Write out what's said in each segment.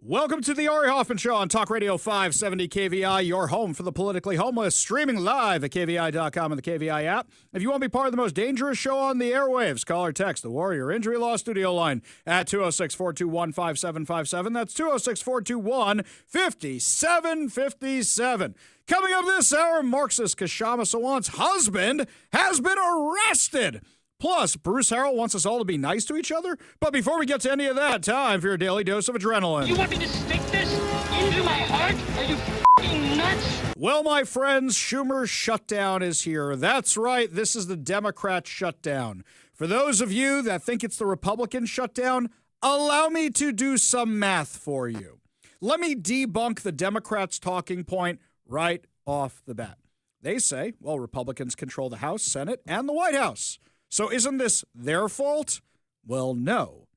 Welcome to the Ari Hoffman Show on Talk Radio 570 KVI, your home for the politically homeless, streaming live at KVI.com and the KVI app. If you want to be part of the most dangerous show on the airwaves, call or text the Warrior Injury Law Studio line at 206-421-5757. That's 206-421-5757. Coming up this hour, Marxist Kshama Sawant's husband has been arrested. Plus, Bruce Harrell wants us all to be nice to each other. But before we get to any of that, time for your daily dose of adrenaline. You want me to stick this into my heart? Are you f***ing nuts? Well, my friends, Schumer's shutdown is here. That's right. This is the Democrat shutdown. For those of you that think it's the Republican shutdown, allow me to do some math for you. Let me debunk the Democrats' talking point right off the bat. They say, well, Republicans control the House, Senate, and the White House. So isn't this their fault? Well, no.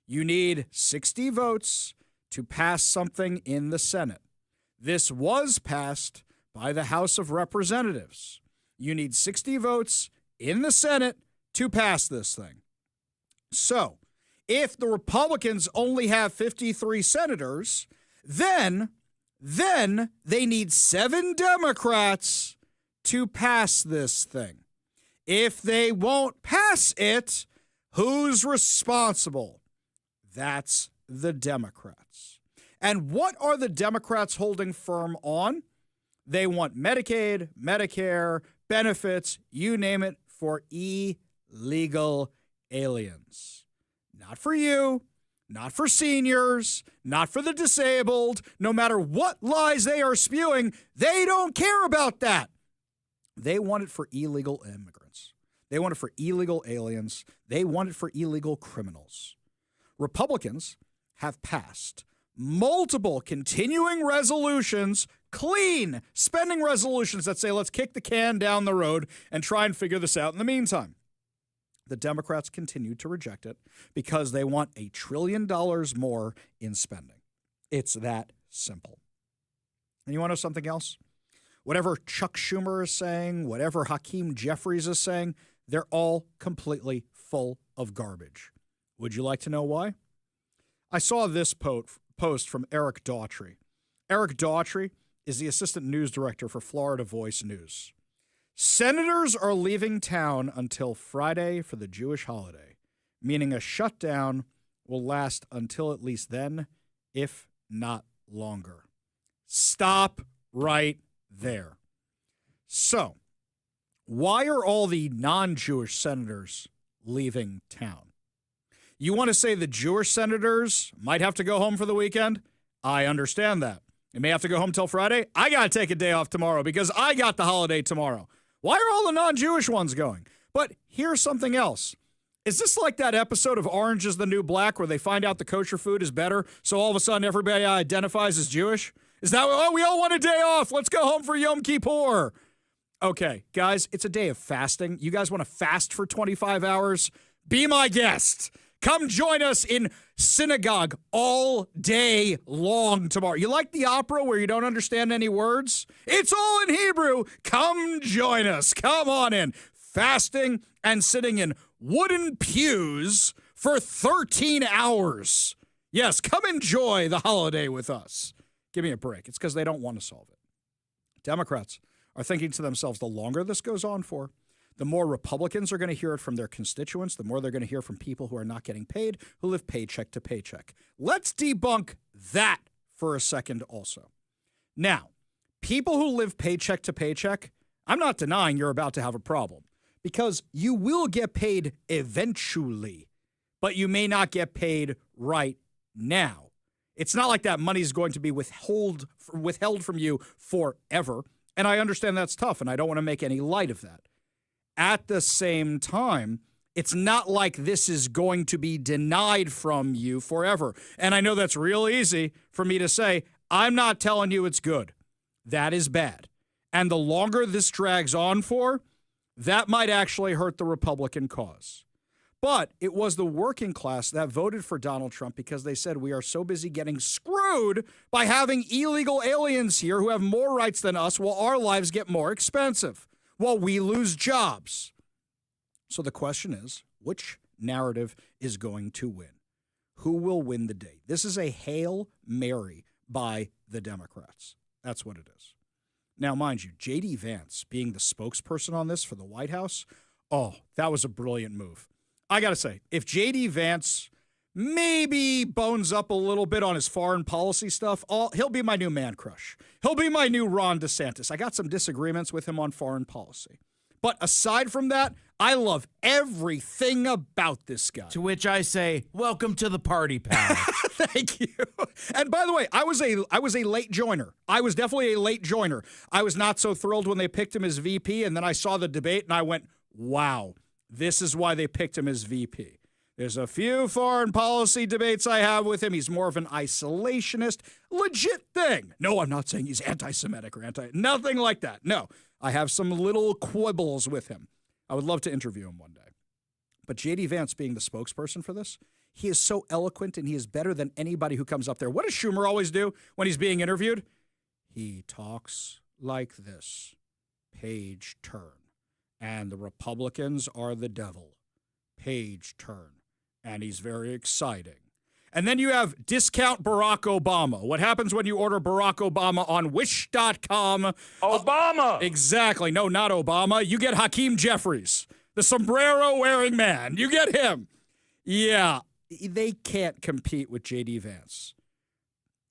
You need 60 votes to pass something in the Senate. This was passed by the House of Representatives. You need 60 votes in the Senate to pass this thing. So if the Republicans only have 53 senators, then they need 7 Democrats to pass this thing. If they won't pass it, who's responsible? That's the Democrats. And what are the Democrats holding firm on? They want Medicaid, Medicare, benefits, you name it, for illegal aliens. Not for you, not for seniors, not for the disabled. No matter what lies they are spewing, they don't care about that. They want it for illegal immigrants. They want it for illegal aliens. They want it for illegal criminals. Republicans have passed multiple continuing resolutions, clean spending resolutions that say, let's kick the can down the road and try and figure this out in the meantime. The Democrats continue to reject it because they want $1 trillion more in spending. It's that simple. And you want to know something else? Whatever Chuck Schumer is saying, whatever Hakeem Jeffries is saying, they're all completely full of garbage. Would you like to know why? I saw this post from Eric Daughtry. Eric Daughtry is the assistant news director for Florida Voice News. Senators are leaving town until Friday for the Jewish holiday, meaning a shutdown will last until at least then, if not longer. Stop right there. So, why are all the non-Jewish senators leaving town? You want to say the Jewish senators might have to go home for the weekend? I understand that. They may have to go home till Friday. I got to take a day off tomorrow because I got the holiday tomorrow. Why are all the non-Jewish ones going? But here's something else. Is this like that episode of Orange is the New Black where they find out the kosher food is better, so all of a sudden everybody identifies as Jewish? Is that, oh, we all want a day off. Let's go home for Yom Kippur. Okay, guys, it's a day of fasting. You guys want to fast for 25 hours? Be my guest. Come join us in synagogue all day long tomorrow. You like the opera where you don't understand any words? It's all in Hebrew. Come join us. Come on in. Fasting and sitting in wooden pews for 13 hours. Yes, come enjoy the holiday with us. Give me a break. It's because they don't want to solve it. Democrats are thinking to themselves, the longer this goes on for, the more Republicans are going to hear it from their constituents, the more they're going to hear from people who are not getting paid, who live paycheck to paycheck. Let's debunk that for a second also. Now, people who live paycheck to paycheck, I'm not denying you're about to have a problem because you will get paid eventually, but you may not get paid right now. It's not like that money is going to be withheld from you forever. And I understand that's tough, and I don't want to make any light of that. At the same time, it's not like this is going to be denied from you forever. And I know that's real easy for me to say. I'm not telling you it's good. That is bad. And the longer this drags on for, that might actually hurt the Republican cause. But it was the working class that voted for Donald Trump because they said we are so busy getting screwed by having illegal aliens here who have more rights than us while our lives get more expensive, while we lose jobs. So the question is, which narrative is going to win? who will win the day. This is a Hail Mary by the Democrats. That's what it is. Now, mind you, J.D. Vance being the spokesperson on this for the White House, oh, that was a brilliant move. I got to say, if J.D. Vance maybe bones up a little bit on his foreign policy stuff, he'll be my new man crush. He'll be my new Ron DeSantis. I got some disagreements with him on foreign policy. But aside from that, I love everything about this guy. To which I say, welcome to the party, pal. Thank you. And by the way, I was a late joiner. I was definitely a late joiner. I was not so thrilled when they picked him as VP, and then I saw the debate, and I went, wow, this is why they picked him as VP. There's a few foreign policy debates I have with him. He's more of an isolationist, legit thing. No, I'm not saying he's anti-Semitic or nothing like that. No, I have some little quibbles with him. I would love to interview him one day. But J.D. Vance being the spokesperson for this, he is so eloquent and he is better than anybody who comes up there. What does Schumer always do when he's being interviewed? He talks like this. Page turn. And the Republicans are the devil. Page turn. And he's very exciting. And then you have discount Barack Obama. What happens when you order Barack Obama on Wish.com? Obama! Exactly. No, not Obama. You get Hakeem Jeffries, the sombrero-wearing man. You get him. Yeah, they can't compete with J.D. Vance.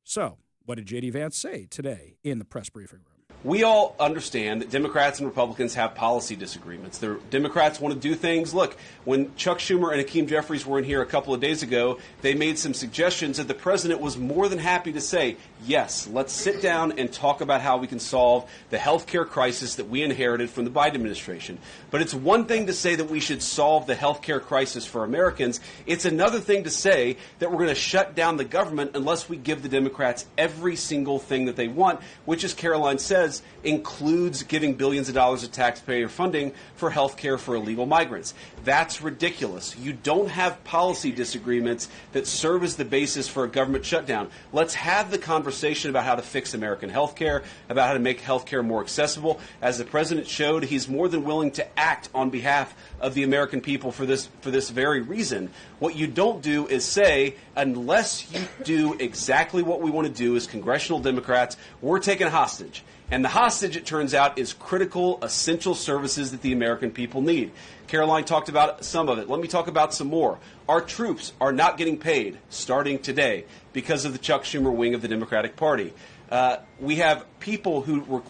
So, what did J.D. Vance say today in the press briefing room? We all understand that Democrats and Republicans have policy disagreements. The Democrats want to do things. Look, when Chuck Schumer and Hakeem Jeffries were in here a couple of days ago, they made some suggestions that the president was more than happy to say, yes, let's sit down and talk about how we can solve the health care crisis that we inherited from the Biden administration. But it's one thing to say that we should solve the health care crisis for Americans. It's another thing to say that we're going to shut down the government unless we give the Democrats every single thing that they want, which, as Caroline says, includes giving billions of dollars of taxpayer funding for health care for illegal migrants. That's ridiculous. You don't have policy disagreements that serve as the basis for a government shutdown. Let's have the conversation about how to fix American health care, about how to make health care more accessible. As the president showed, he's more than willing to act on behalf of the American people for this very reason. What you don't do is say, unless you do exactly what we want to do as congressional Democrats, we're taking a hostage. And the hostage, it turns out, is critical, essential services that the American people need. Caroline talked about some of it. Let me talk about some more. Our troops are not getting paid starting today because of the Chuck Schumer wing of the Democratic Party. We have people who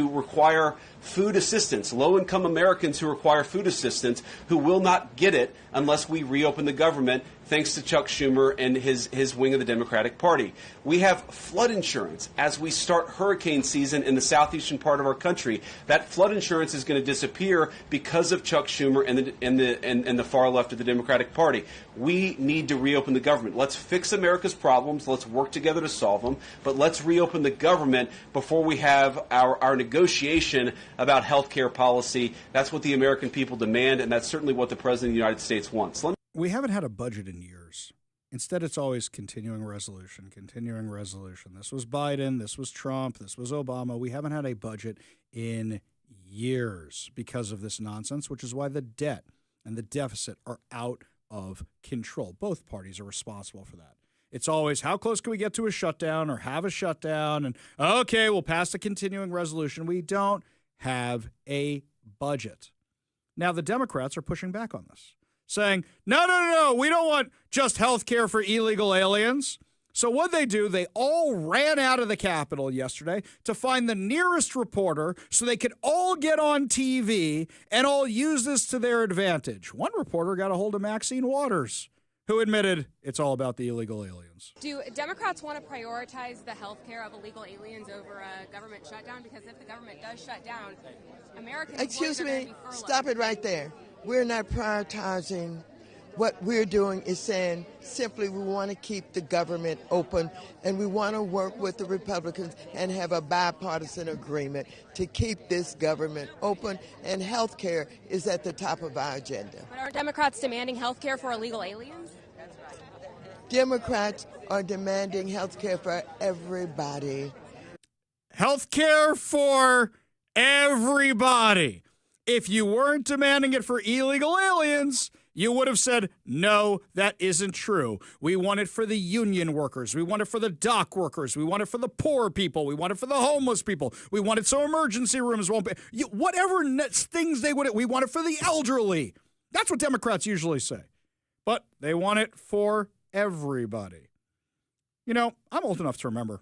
require food assistance, low-income Americans who require food assistance, who will not get it unless we reopen the government, thanks to Chuck Schumer and his wing of the Democratic Party. We have flood insurance as we start hurricane season in the southeastern part of our country. That flood insurance is going to disappear because of Chuck Schumer and the far left of the Democratic Party. We need to reopen the government. Let's fix America's problems. Let's work together to solve them. But let's reopen the government before we have our negotiation about health care policy. That's what the American people demand, and that's certainly what the President of the United States wants. We haven't had a budget in years. Instead, it's always continuing resolution, continuing resolution. This was Biden, this was Trump, this was Obama. We haven't had a budget in years because of this nonsense, which is why the debt and the deficit are out of control. Both parties are responsible for that. It's always, how close can we get to a shutdown or have a shutdown? And, okay, we'll pass the continuing resolution. We don't have a budget. Now, the Democrats are pushing back on this, saying, no, we don't want just health care for illegal aliens. So what they do, they all ran out of the Capitol yesterday to find the nearest reporter so they could all get on TV and all use this to their advantage. One reporter got a hold of Maxine Waters, who admitted it's all about the illegal aliens. Do Democrats want to prioritize the health care of illegal aliens over a government shutdown? Because if the government does shut down, American Excuse employees are going to me, be furloughed. stop it right there. We're not prioritizing. What we're doing is saying simply we want to keep the government open and we want to work with the Republicans and have a bipartisan agreement to keep this government open, and health care is at the top of our agenda. But are Democrats demanding health care for illegal aliens? Democrats are demanding health care for everybody. Health care for everybody. If you weren't demanding it for illegal aliens, You would have said, no, that isn't true. We want it for the union workers. We want it for the dock workers. We want it for the poor people. We want it for the homeless people. We want it so emergency rooms won't be. Whatever things they would, we want it for the elderly. That's what Democrats usually say. But they want it for everybody. You know, I'm old enough to remember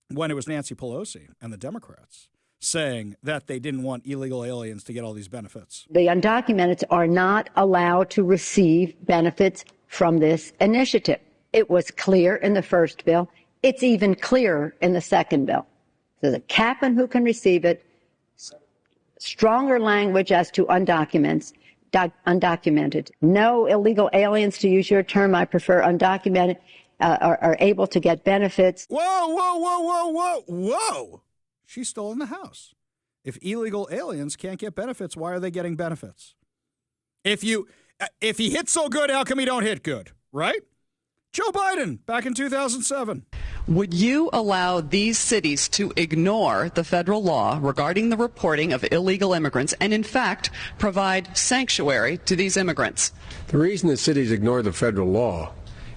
when it was Nancy Pelosi and the Democrats saying that they didn't want illegal aliens to get all these benefits. The undocumented are not allowed to receive benefits from this initiative. It was clear in the first bill. It's even clearer in the second bill. There's a cap on who can receive it, stronger language as to undocumented. No illegal aliens, to use your term, I prefer undocumented, are able to get benefits. Whoa. She's still in the House. If illegal aliens can't get benefits, why are they getting benefits? If he hits so good, how come he don't hit good, right? Joe Biden, back in 2007. Would you allow these cities to ignore the federal law regarding the reporting of illegal immigrants and, in fact, provide sanctuary to these immigrants? The reason the cities ignore the federal law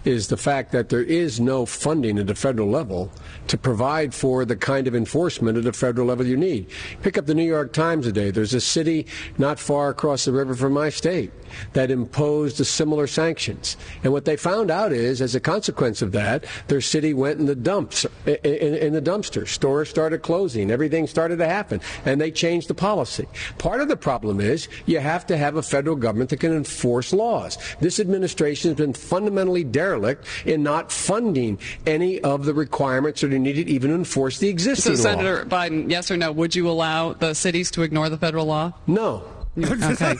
is the fact that there is no funding at the federal level to provide for the kind of enforcement at the federal level you need. Pick up the New York Times today. There's a city not far across the river from my state that imposed similar sanctions. And what they found out is, as a consequence of that, their city went in the dumps, in the dumpster. Stores started closing. Everything started to happen. And they changed the policy. Part of the problem is you have to have a federal government that can enforce laws. This administration has been fundamentally derelict in not funding any of the requirements that are needed even to enforce the existing law. So, Senator Biden, yes or no, would you allow the cities to ignore the federal law? No. Okay.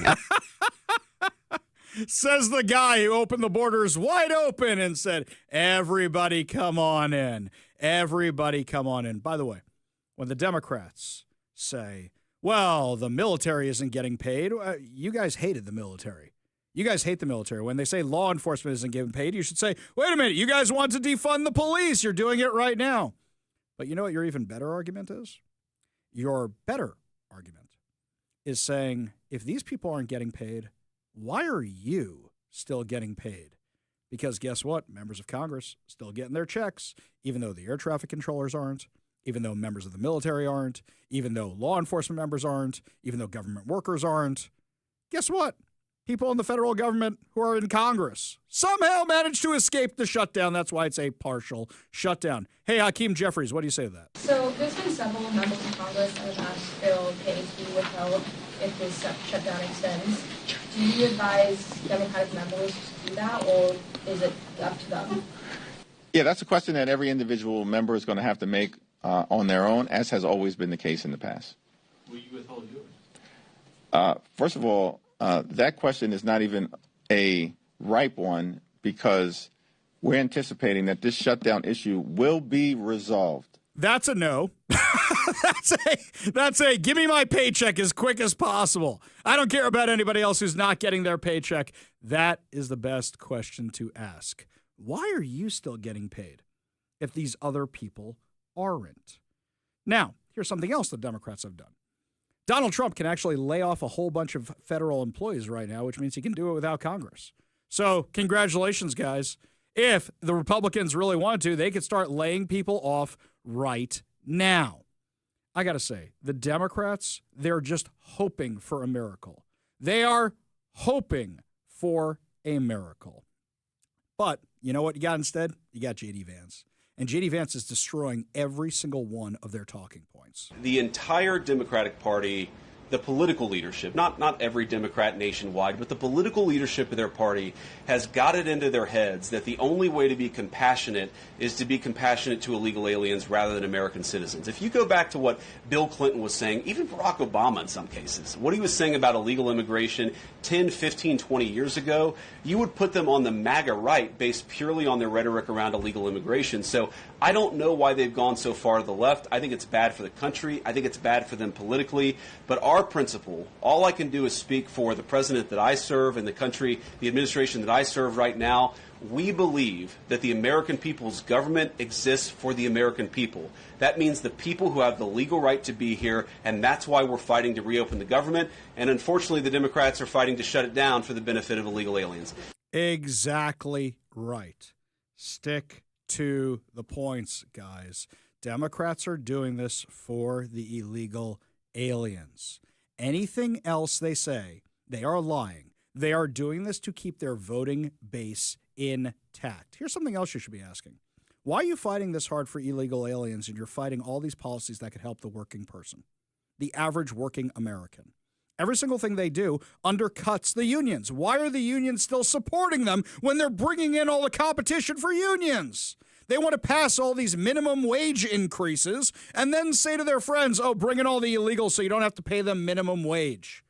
Says the guy who opened the borders wide open and said, everybody come on in. Everybody come on in. By the way, when the Democrats say, well, the military isn't getting paid, you guys hated the military. You guys hate the military. When they say law enforcement isn't getting paid, you should say, wait a minute, you guys want to defund the police. You're doing it right now. But you know what your even better argument is? Your better argument is saying, if these people aren't getting paid, why are you still getting paid? Because guess what? Members of Congress still getting their checks, even though the air traffic controllers aren't, even though members of the military aren't, even though law enforcement members aren't, even though government workers aren't. Guess what? People in the federal government who are in Congress somehow managed to escape the shutdown. That's why it's a partial shutdown. Hey, Hakeem Jeffries, what do you say to that? So there's been several members of Congress that have asked Bill Gates to be withheld if this shutdown extends. Do you advise Democratic members to do that, or is it up to them? Yeah, that's a question that every individual member is going to have to make on their own, as has always been the case in the past. Will you withhold yours? First of all, that question is not even a ripe one because we're anticipating that this shutdown issue will be resolved. That's a no. That's a give me my paycheck as quick as possible. I don't care about anybody else who's not getting their paycheck. That is the best question to ask. Why are you still getting paid if these other people aren't? Now, here's something else the Democrats have done. Donald Trump can actually lay off a whole bunch of federal employees right now, which means he can do it without Congress. So congratulations, guys. If the Republicans really wanted to, they could start laying people off right now. I got to say, the Democrats, they're just hoping for a miracle. They are hoping for a miracle. But you know what you got instead? You got J.D. Vance. And J.D. Vance is destroying every single one of their talking points. The entire Democratic Party, the political leadership, not every Democrat nationwide, but the political leadership of their party has got it into their heads that the only way to be compassionate is to be compassionate to illegal aliens rather than American citizens. If you go back to what Bill Clinton was saying, even Barack Obama in some cases, what he was saying about illegal immigration 10, 15, 20 years ago, you would put them on the MAGA right based purely on their rhetoric around illegal immigration. So I don't know why they've gone so far to the left. I think it's bad for the country. I think it's bad for them politically. But our our principle, all I can do is speak for the president that I serve and the country, the administration that I serve right now. We believe that the American people's government exists for the American people. That means the people who have the legal right to be here, and that's why we're fighting to reopen the government. And unfortunately, the Democrats are fighting to shut it down for the benefit of illegal aliens. Exactly right. Stick to the points, guys. Democrats are doing this for the illegal aliens. Anything else they say, they are lying. They are doing this to keep their voting base intact. Here's something else you should be asking. Why are you fighting this hard for illegal aliens and you're fighting all these policies that could help the working person, the average working American? Every single thing they do undercuts the unions. Why are the unions still supporting them when they're bringing in all the competition for unions? They want to pass all these minimum wage increases and then say to their friends, oh, bring in all the illegals so you don't have to pay them minimum wage.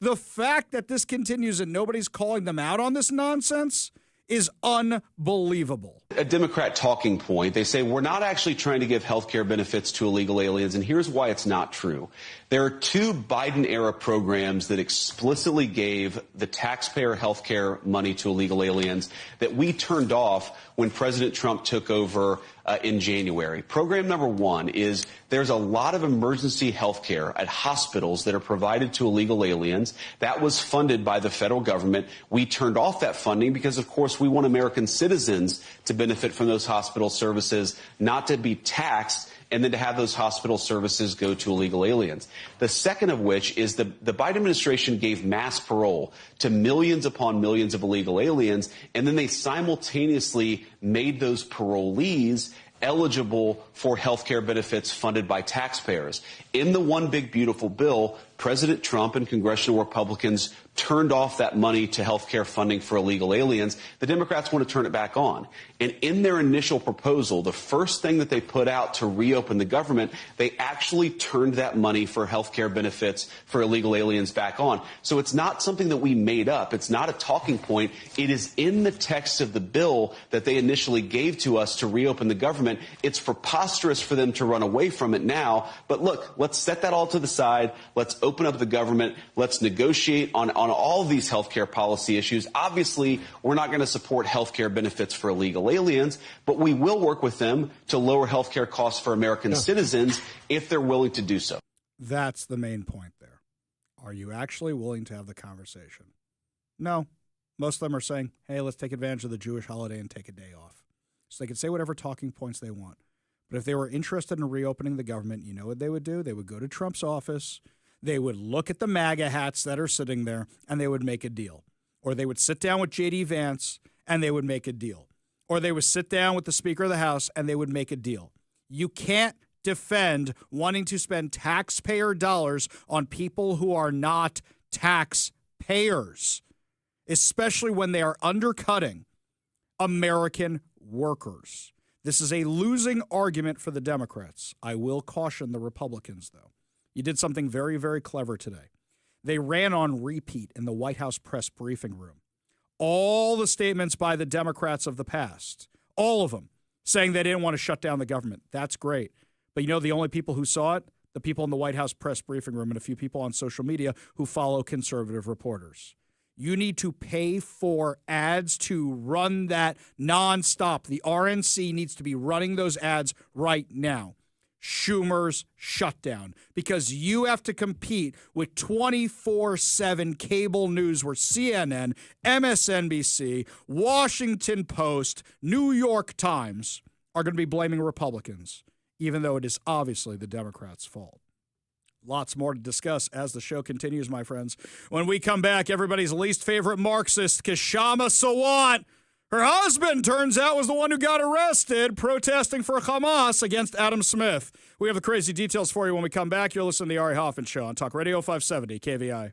The fact that this continues and nobody's calling them out on this nonsense is unbelievable. A Democrat talking point, they say we're not actually trying to give health care benefits to illegal aliens, and here's why it's not true. There are two Biden-era programs that explicitly gave the taxpayer health care money to illegal aliens that we turned off when President Trump took over in January. Program number one is there's a lot of emergency health care at hospitals that are provided to illegal aliens. That was funded by the federal government. We turned off that funding because, of course, we want American citizens to benefit from those hospital services, not to be taxed and then to have those hospital services go to illegal aliens. The second of which is the Biden administration gave mass parole to millions upon millions of illegal aliens, and then they simultaneously made those parolees eligible for health care benefits funded by taxpayers. In the One Big Beautiful Bill, President Trump and congressional Republicans turned off that money to health care funding for illegal aliens. The Democrats want to turn it back on. And in their initial proposal, the first thing that they put out to reopen the government, they actually turned that money for health care benefits for illegal aliens back on. So it's not something that we made up. It's not a talking point. It is in the text of the bill that they initially gave to us to reopen the government. It's preposterous for them to run away from it now. But look, let's set that all to the side. Let's open up the government. Let's negotiate on all of these health care policy issues. Obviously, we're not going to support health care benefits for illegal aliens, but we will work with them to lower health care costs for American citizens if they're willing to do so. That's the main point there. Are you actually willing to have the conversation? No. Most of them are saying, hey, let's take advantage of the Jewish holiday and take a day off. So they can say whatever talking points they want. But if they were interested in reopening the government, you know what they would do? They would go to Trump's office. They would look at the MAGA hats that are sitting there, and they would make a deal. Or they would sit down with J.D. Vance, and they would make a deal. Or they would sit down with the Speaker of the House, and they would make a deal. You can't defend wanting to spend taxpayer dollars on people who are not taxpayers, especially when they are undercutting American workers. This is a losing argument for the Democrats. I will caution the Republicans, though. You did something very, very clever today. They ran on repeat in the White House press briefing room all the statements by the Democrats of the past, all of them, saying they didn't want to shut down the government. That's great. But you know the only people who saw it? The people in the White House press briefing room and a few people on social media who follow conservative reporters. You need to pay for ads to run that nonstop. The RNC needs to be running those ads right now. Schumer's shutdown, because you have to compete with 24/7 cable news where CNN, MSNBC, Washington Post, New York Times are going to be blaming Republicans, even though it is obviously the Democrats' fault. Lots more to discuss as the show continues, my friends. When we come back, everybody's least favorite Marxist, Kshama Sawant. Her husband, turns out, was the one who got arrested protesting for Hamas against Adam Smith. We have the crazy details for you when we come back. You're listening to the Ari Hoffman Show on Talk Radio 570 KVI.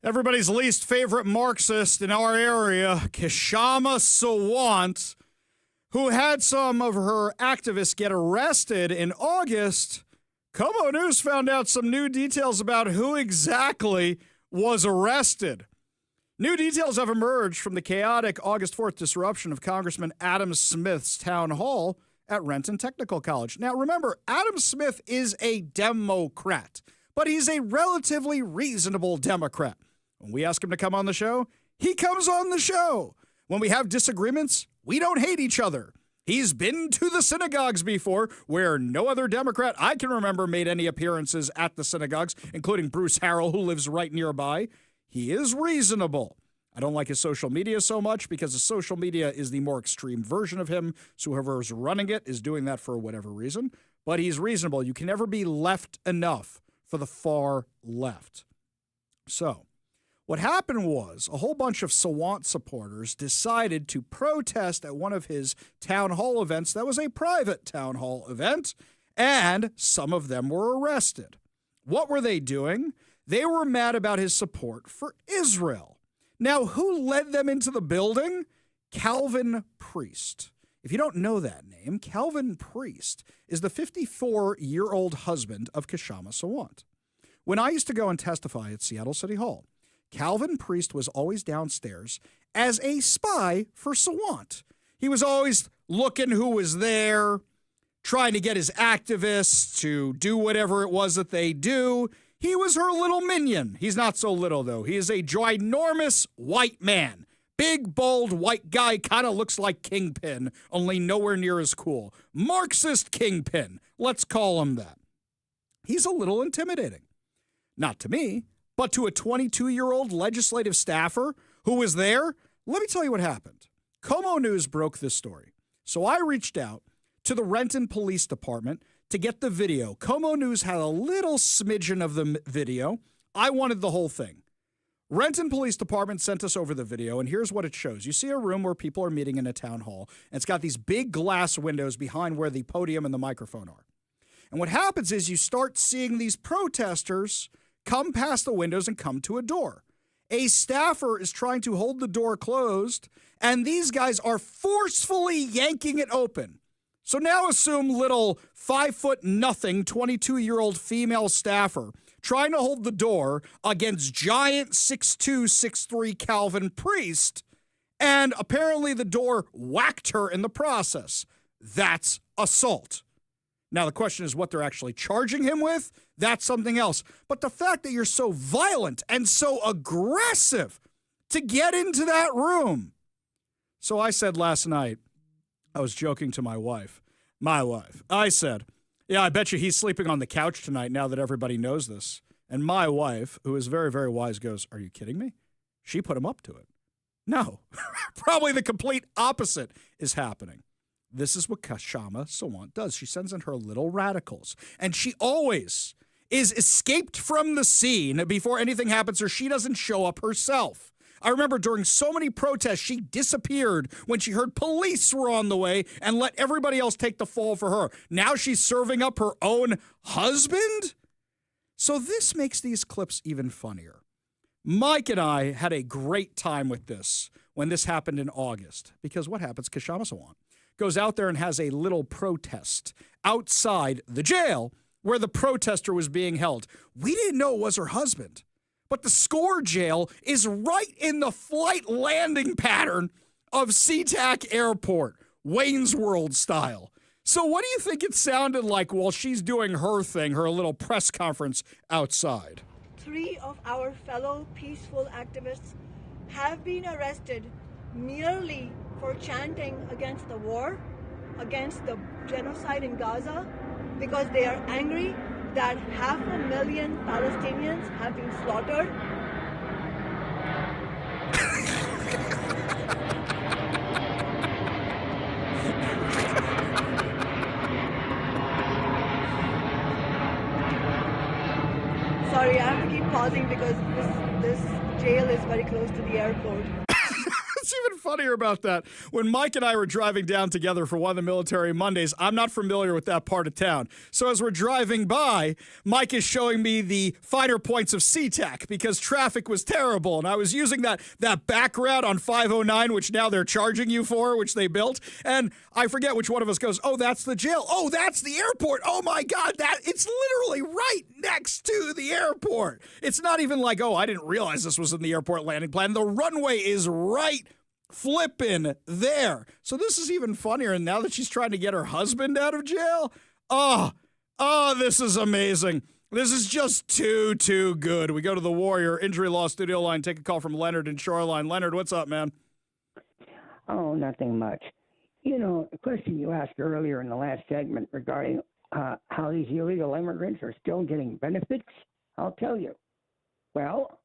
Everybody's least favorite Marxist in our area, Kshama Sawant, who had some of her activists get arrested in August. Como News found out some new details about who exactly was arrested. New details have emerged from the chaotic August 4th disruption of Congressman Adam Smith's town hall at Renton Technical College. Now, remember, Adam Smith is a Democrat, but he's a relatively reasonable Democrat. When we ask him to come on the show, he comes on the show. When we have disagreements, we don't hate each other. He's been to the synagogues before, where no other Democrat I can remember made any appearances at the synagogues, including Bruce Harrell, who lives right nearby. He is reasonable. I don't like his social media so much because the social media is the more extreme version of him, so whoever is running it is doing that for whatever reason. But he's reasonable. You can never be left enough for the far left. So, what happened was a whole bunch of Sawant supporters decided to protest at one of his town hall events that was a private town hall event, and some of them were arrested. What were they doing? They were mad about his support for Israel. Now, who led them into the building? Calvin Priest. If you don't know that name, Calvin Priest is the 54-year-old husband of Kshama Sawant. When I used to go and testify at Seattle City Hall, Calvin Priest was always downstairs as a spy for Sawant. He was always looking who was there, trying to get his activists to do whatever it was that they do. He was her little minion. He's not so little, though. He is a ginormous white man. Big, bold, white guy, kind of looks like Kingpin, only nowhere near as cool. Marxist Kingpin. Let's call him that. He's a little intimidating. Not to me, but to a 22-year-old legislative staffer who was there. Let me tell you what happened. Como News broke this story. So I reached out to the Renton Police Department to get the video. Como News had a little smidgen of the video. I wanted the whole thing. Renton Police Department sent us over the video, and here's what it shows. You see a room where people are meeting in a town hall, and it's got these big glass windows behind where the podium and the microphone are. And what happens is you start seeing these protesters come past the windows and come to a door. A staffer is trying to hold the door closed, and these guys are forcefully yanking it open. So now assume little 5'0" 22-year-old female staffer trying to hold the door against giant 6'2", 6'3" Calvin Priest, and apparently the door whacked her in the process. That's assault. Now, the question is what they're actually charging him with. That's something else. But the fact that you're so violent and so aggressive to get into that room. So I said last night, I was joking to my wife. I said, yeah, I bet you he's sleeping on the couch tonight now that everybody knows this. And my wife, who is very, very wise, goes, are you kidding me? She put him up to it. No, probably the complete opposite is happening. This is what Kshama Sawant does. She sends in her little radicals. And she always is escaped from the scene before anything happens, or she doesn't show up herself. I remember during so many protests, she disappeared when she heard police were on the way and let everybody else take the fall for her. Now she's serving up her own husband? So this makes these clips even funnier. Mike and I had a great time with this when this happened in August. Because what happens? Kshama Sawant goes out there and has a little protest outside the jail where the protester was being held. We didn't know it was her husband. But the SCORE jail is right in the flight landing pattern of SeaTac Airport, Wayne's World style. So what do you think it sounded like while she's doing her thing, her little press conference outside? 3 of our fellow peaceful activists have been arrested merely for chanting against the war, against the genocide in Gaza, because they are angry that 500,000 Palestinians have been slaughtered. Sorry, I have to keep pausing because this jail is very close to the airport. It's even funnier about that? When Mike and I were driving down together for one of the Military Mondays, I'm not familiar with that part of town. So as we're driving by, Mike is showing me the finer points of SeaTac because traffic was terrible. And I was using that back route on 509, which now they're charging you for, which they built. And I forget which one of us goes, oh, that's the jail. Oh, that's the airport. Oh, my God, it's literally right next to the airport. It's not even like, oh, I didn't realize this was in the airport landing plan. The runway is right flipping there. So this is even funnier. And now that she's trying to get her husband out of jail, oh, this is amazing. This is just too good. We go to the Warrior Injury Law studio line, take a call from Leonard in Shoreline. Leonard, what's up, man? Oh, nothing much. You know, the question you asked earlier in the last segment regarding how these illegal immigrants are still getting benefits, I'll tell you. Well,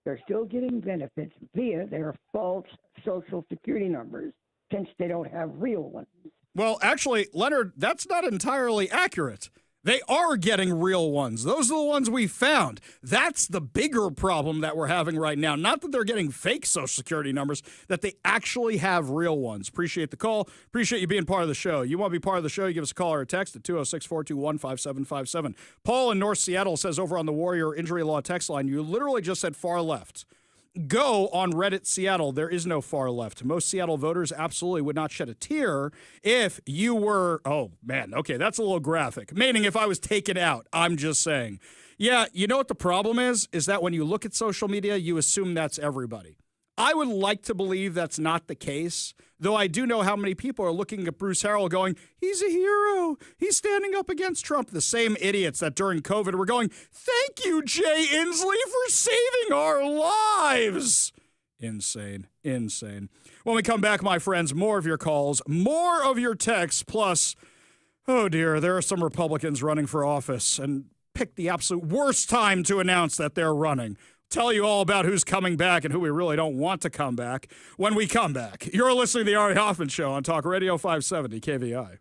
they're still getting benefits via their false Social Security numbers since they don't have real ones. Well, actually, Leonard, that's not entirely accurate. They are getting real ones. Those are the ones we found. That's the bigger problem that we're having right now. Not that they're getting fake Social Security numbers, that they actually have real ones. Appreciate the call. Appreciate you being part of the show. You want to be part of the show, you give us a call or a text at 206-421-5757. Paul in North Seattle says over on the Warrior Injury Law text line, you literally just said far left. Go on Reddit Seattle. There is no far left. Most Seattle voters absolutely would not shed a tear if you were, oh man, okay, that's a little graphic. Meaning if I was taken out, I'm just saying. Yeah, you know what the problem is that when you look at social media, you assume that's everybody. I would like to believe that's not the case, though I do know how many people are looking at Bruce Harrell going, he's a hero. He's standing up against Trump. The same idiots that during COVID were going, thank you, Jay Inslee, for saving our lives. Insane. When we come back, my friends, more of your calls, more of your texts, plus, oh dear, there are some Republicans running for office and pick the absolute worst time to announce that they're running. Tell you all about who's coming back and who we really don't want to come back when we come back. You're listening to the Ari Hoffman Show on Talk Radio 570 KVI.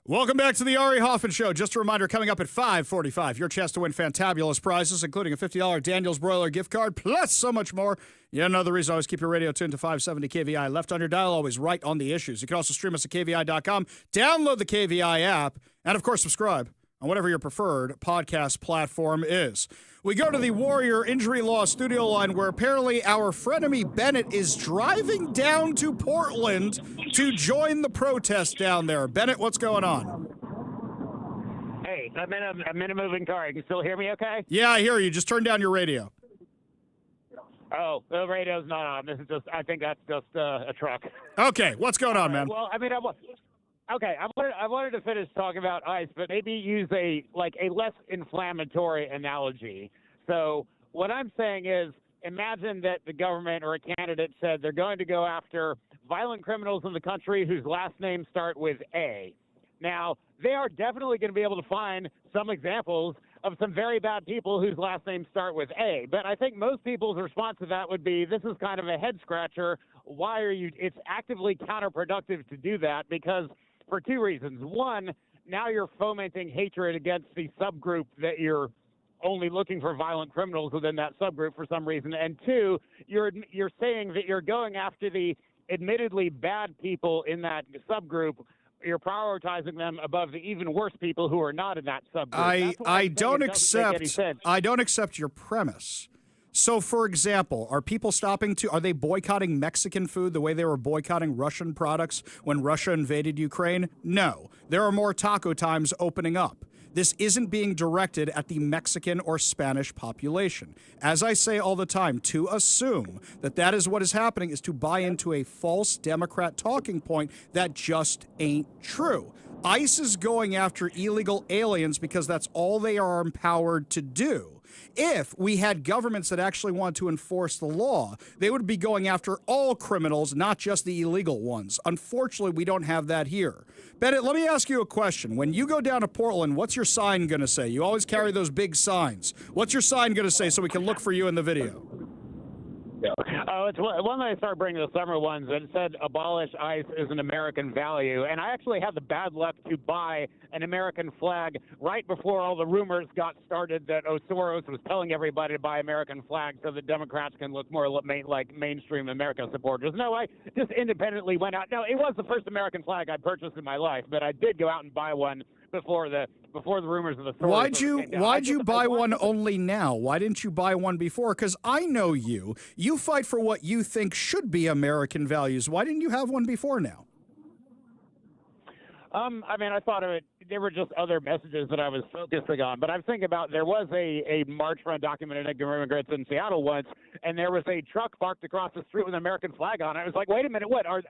Welcome back to the Ari Hoffman Show. Just a reminder, coming up at 5:45, your chance to win fantabulous prizes, including a $50 Daniel's Broiler gift card, plus so much more. Yet another reason, always keep your radio tuned to 570 KVI. Left on your dial, always right on the issues. You can also stream us at KVI.com, download the KVI app, and, of course, subscribe on whatever your preferred podcast platform is. We go to the Warrior Injury Law studio line, where apparently our frenemy Bennett is driving down to Portland to join the protest down there. Bennett, what's going on? Hey, I'm in a moving car. You can still hear me okay? Yeah, I hear you. Just turn down your radio. Oh, the radio's not on. This is just, I think that's just a truck. Okay, what's going on, man? Well, I wanted to finish talking about ICE, but maybe use a less inflammatory analogy. So what I'm saying is, imagine that the government or a candidate said they're going to go after violent criminals in the country whose last names start with A. Now, they are definitely going to be able to find some examples of some very bad people whose last names start with A. But I think most people's response to that would be, this is kind of a head scratcher. Why are you? It's actively counterproductive to do that, because for two reasons. One, now you're fomenting hatred against the subgroup that you're only looking for violent criminals within that subgroup for some reason. And two, you're saying that you're going after the admittedly bad people in that subgroup. You're prioritizing them above the even worse people who are not in that subgroup. I don't accept your premise. So, for example, are people are they boycotting Mexican food the way they were boycotting Russian products when Russia invaded Ukraine? No. There are more taco times opening up. This isn't being directed at the Mexican or Spanish population. As I say all the time, to assume that that is what is happening is to buy into a false Democrat talking point that just ain't true. ICE is going after illegal aliens because that's all they are empowered to do. If we had governments that actually want to enforce the law, they would be going after all criminals, not just the illegal ones. Unfortunately, we don't have that here. Bennett, let me ask you a question. When you go down to Portland, what's your sign going to say? You always carry those big signs. What's your sign going to say so we can look for you in the video? Oh, it's one that I started bringing the summer ones that said abolish ICE is an American value. And I actually had the bad luck to buy an American flag right before all the rumors got started that Soros was telling everybody to buy American flags so that Democrats can look more like mainstream American supporters. No, I just independently went out. Now, it was the first American flag I purchased in my life, but I did go out and buy one before the rumors of the Soros. Why'd you buy one only now? Why didn't you buy one before? Because I know you fight for what you think should be American values. Why didn't you have one before now? I mean, I thought of it. There were just other messages that I was focusing on. But I'm thinking about, there was a march for undocumented immigrants in Seattle once, and there was a truck parked across the street with an American flag on it. I was like, wait a minute, what? Are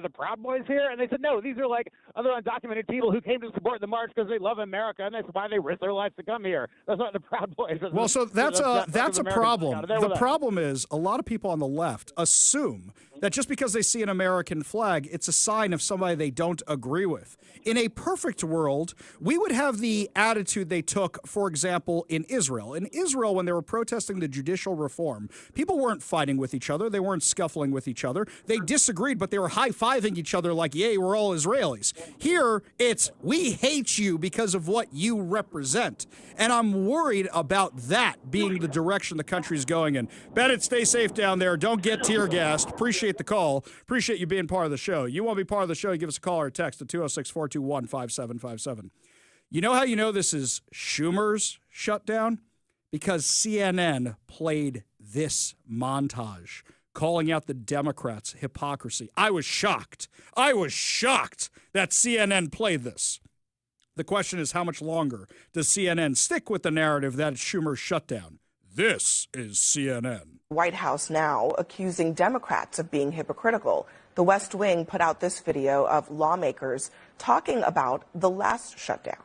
the Proud Boys here? And they said, no, these are like other undocumented people who came to support the march because they love America, and that's why they risk their lives to come here. That's not the Proud Boys. Well, so that's a problem. The problem is a lot of people on the left assume that just because they see an American flag, it's a sign of somebody they don't agree with. In a perfect world, we would have the attitude they took, for example, in Israel. In Israel, when they were protesting the judicial reform, people weren't fighting with each other. They weren't scuffling with each other. They disagreed, but they were high-fiving each other like, yay, we're all Israelis. Here, it's, we hate you because of what you represent. And I'm worried about that being the direction the country's going in. Bennett, stay safe down there. Don't get tear-gassed. Appreciate the call. Appreciate you being part of the show. You want to be part of the show, you give us a call or a text at 206-421-5757. You know how you know this is Schumer's shutdown? Because CNN played this montage calling out the Democrats' hypocrisy. I was shocked that CNN played this. The question is, how much longer does CNN stick with the narrative that it's Schumer's shutdown? This is CNN. White House now accusing Democrats of being hypocritical. The West Wing put out this video of lawmakers talking about the last shutdown.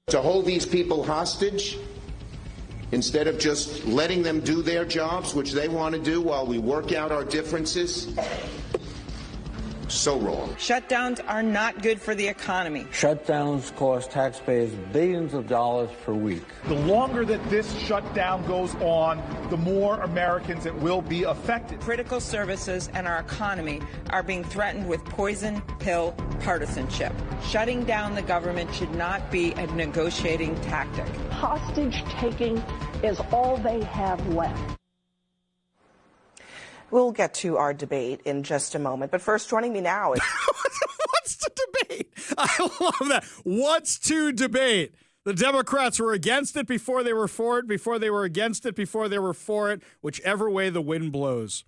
To hold these people hostage instead of just letting them do their jobs, which they want to do while we work out our differences, So wrong. Shutdowns are not good for the economy. Shutdowns cost taxpayers billions of dollars per week. The longer that this shutdown goes on, the more Americans that will be affected. Critical services and our economy are being threatened with poison pill partisanship. Shutting down the government should not be a negotiating tactic. Hostage taking is all they have left. We'll get to our debate in just a moment. But first, joining me now is... What's to debate? I love that. What's to debate? The Democrats were against it before they were for it, before they were against it, before they were for it, whichever way the wind blows.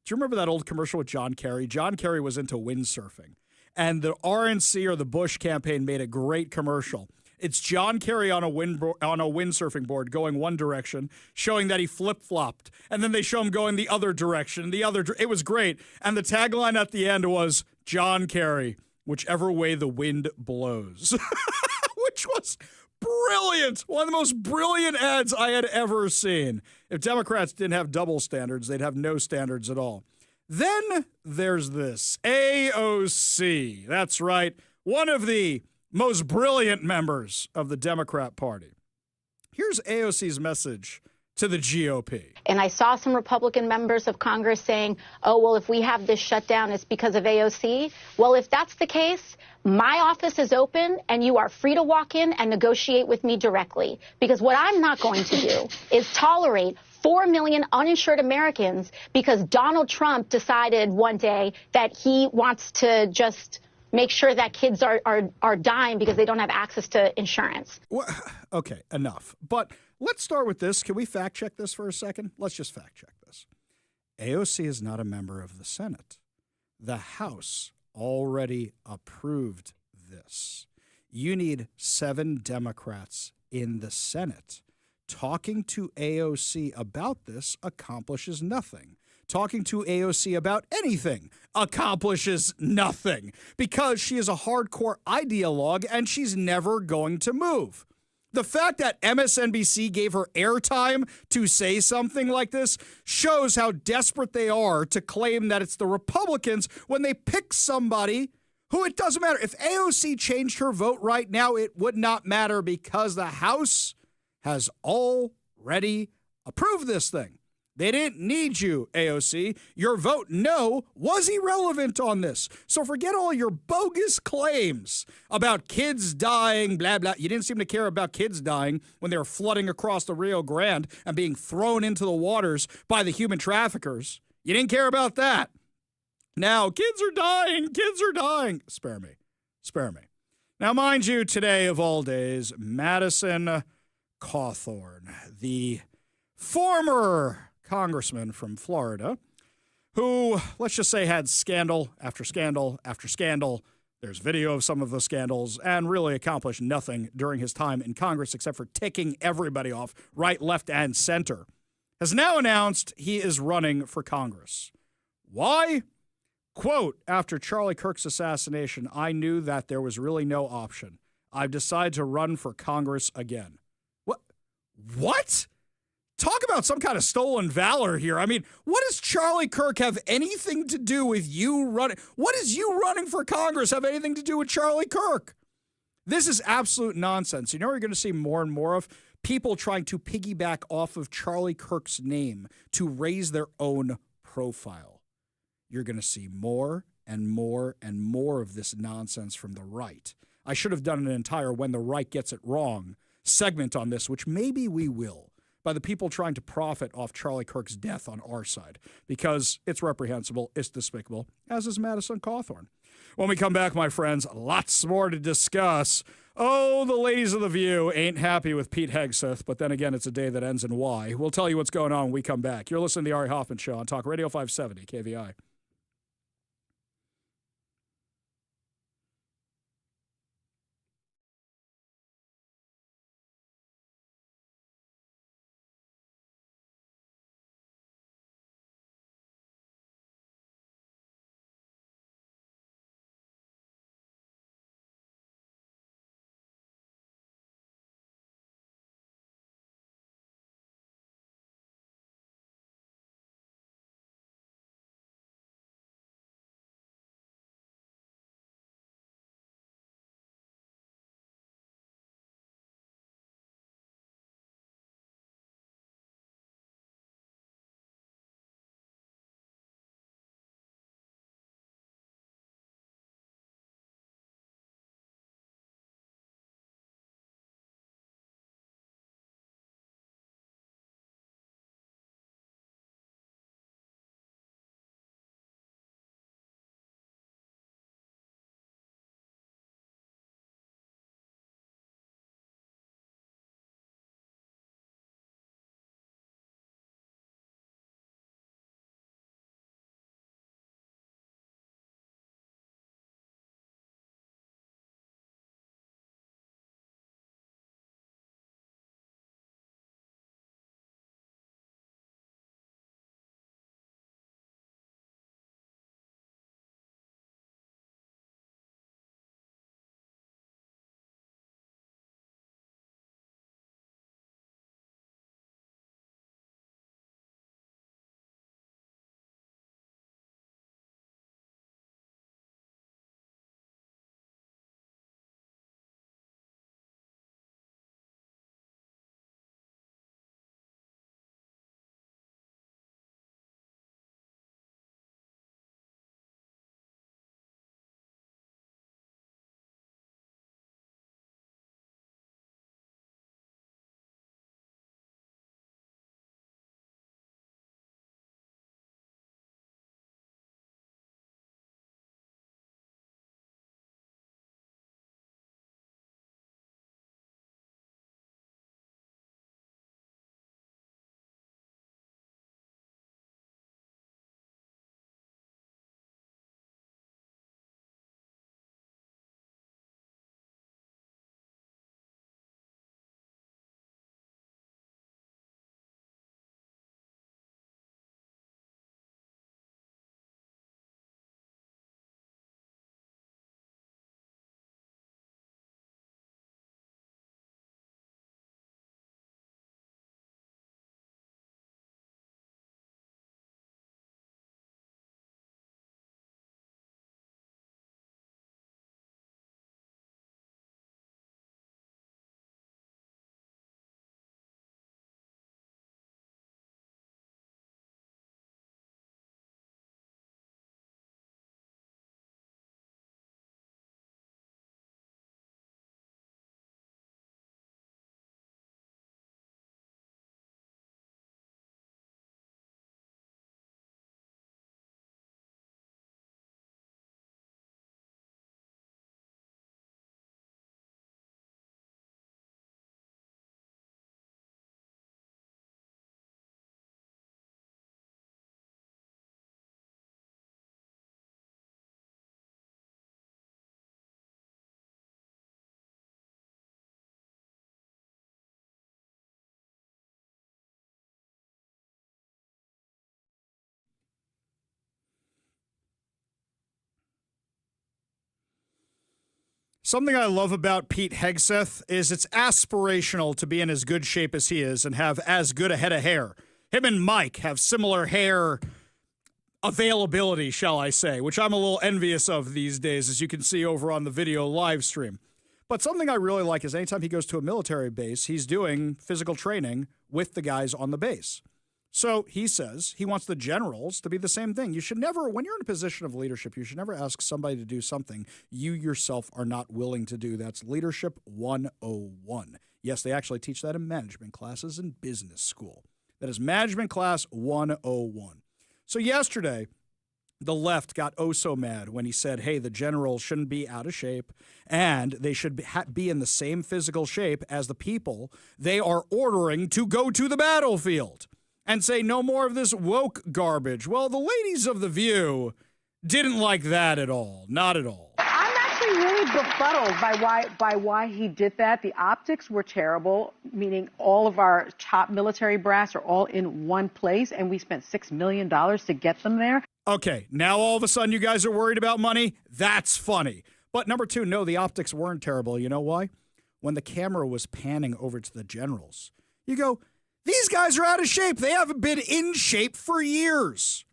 Do you remember that old commercial with John Kerry? John Kerry was into windsurfing. And the RNC or the Bush campaign made a great commercial. It's John Kerry on a windsurfing board going one direction, showing that he flip-flopped. And then they show him going the other direction. It was great. And the tagline at the end was, John Kerry, whichever way the wind blows. Which was brilliant. One of the most brilliant ads I had ever seen. If Democrats didn't have double standards, they'd have no standards at all. Then there's this, AOC. That's right. One of the most brilliant members of the Democrat Party. Here's AOC's message to the GOP. And I saw some Republican members of Congress saying, oh, well, if we have this shutdown, it's because of AOC. Well, if that's the case, my office is open and you are free to walk in and negotiate with me directly. Because what I'm not going to do is tolerate 4 million uninsured Americans because Donald Trump decided one day that he wants to just make sure that kids are dying because they don't have access to insurance. Well, okay, enough. But let's start with this. Can we fact check this for a second? Let's just fact check this. AOC is not a member of the Senate. The House already approved this. You need 7 Democrats in the Senate. Talking to AOC about this accomplishes nothing. Talking to AOC about anything accomplishes nothing because she is a hardcore ideologue and she's never going to move. The fact that MSNBC gave her airtime to say something like this shows how desperate they are to claim that it's the Republicans when they pick somebody who it doesn't matter. If AOC changed her vote right now, it would not matter because the House has already approved this thing. They didn't need you, AOC. Your vote no was irrelevant on this. So forget all your bogus claims about kids dying, blah, blah. You didn't seem to care about kids dying when they were flooding across the Rio Grande and being thrown into the waters by the human traffickers. You didn't care about that. Now, kids are dying. Spare me. Now, mind you, today of all days, Madison Cawthorn, the former congressman from Florida, who, let's just say, had scandal after scandal after scandal. There's video of some of the scandals and really accomplished nothing during his time in Congress except for ticking everybody off right, left, and center, has now announced he is running for Congress. Why? Quote, after Charlie Kirk's assassination, I knew that there was really no option. I've decided to run for Congress again. What? Talk about some kind of stolen valor here. I mean, what does Charlie Kirk have anything to do with you running? What does you running for Congress have anything to do with Charlie Kirk? This is absolute nonsense. You know what you're going to see more and more of? People trying to piggyback off of Charlie Kirk's name to raise their own profile. You're going to see more and more and more of this nonsense from the right. I should have done an entire When the Right Gets It Wrong segment on this, which maybe we will, by the people trying to profit off Charlie Kirk's death on our side, because it's reprehensible, it's despicable, as is Madison Cawthorn. When we come back, my friends, lots more to discuss. Oh, the ladies of The View ain't happy with Pete Hegseth, but then again, it's a day that ends in Y. We'll tell you what's going on when we come back. You're listening to The Ari Hoffman Show on Talk Radio 570 KVI. Something I love about Pete Hegseth is it's aspirational to be in as good shape as he is and have as good a head of hair. Him and Mike have similar hair availability, shall I say, which I'm a little envious of these days, as you can see over on the video live stream. But something I really like is anytime he goes to a military base, he's doing physical training with the guys on the base. So he says he wants the generals to be the same thing. You should never, when you're in a position of leadership, you should never ask somebody to do something you yourself are not willing to do. That's Leadership 101. Yes, they actually teach that in management classes in business school. That is Management Class 101. So yesterday, the left got oh so mad when he said, hey, the generals shouldn't be out of shape and they should be in the same physical shape as the people they are ordering to go to the battlefield. And say no more of this woke garbage. Well, the ladies of The View didn't like that at all. Not at all. I'm actually really befuddled by why he did that. The optics were terrible, meaning all of our top military brass are all in one place, and we spent $6 million to get them there. Okay, now all of a sudden you guys are worried about money? That's funny. But number two, no, the optics weren't terrible. You know why? When the camera was panning over to the generals, you go, these guys are out of shape. They haven't been in shape for years.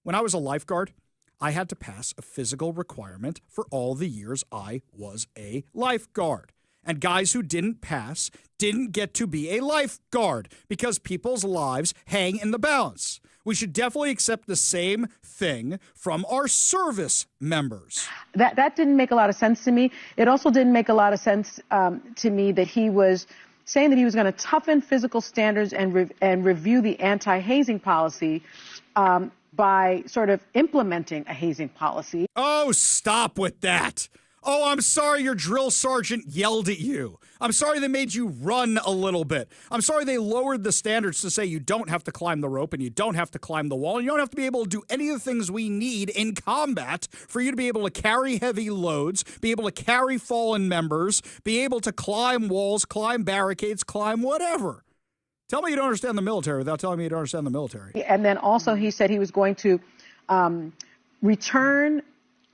When I was a lifeguard, I had to pass a physical requirement for all the years I was a lifeguard. And guys who didn't pass didn't get to be a lifeguard because people's lives hang in the balance. We should definitely accept the same thing from our service members. That didn't make a lot of sense to me. It also didn't make a lot of sense to me that he was saying that he was going to toughen physical standards and review the anti-hazing policy by sort of implementing a hazing policy. Oh, stop with that. Oh, I'm sorry your drill sergeant yelled at you. I'm sorry they made you run a little bit. I'm sorry they lowered the standards to say you don't have to climb the rope and you don't have to climb the wall. And you don't have to be able to do any of the things we need in combat for you to be able to carry heavy loads, be able to carry fallen members, be able to climb walls, climb barricades, climb whatever. Tell me you don't understand the military without telling me you don't understand the military. And then also he said he was going to return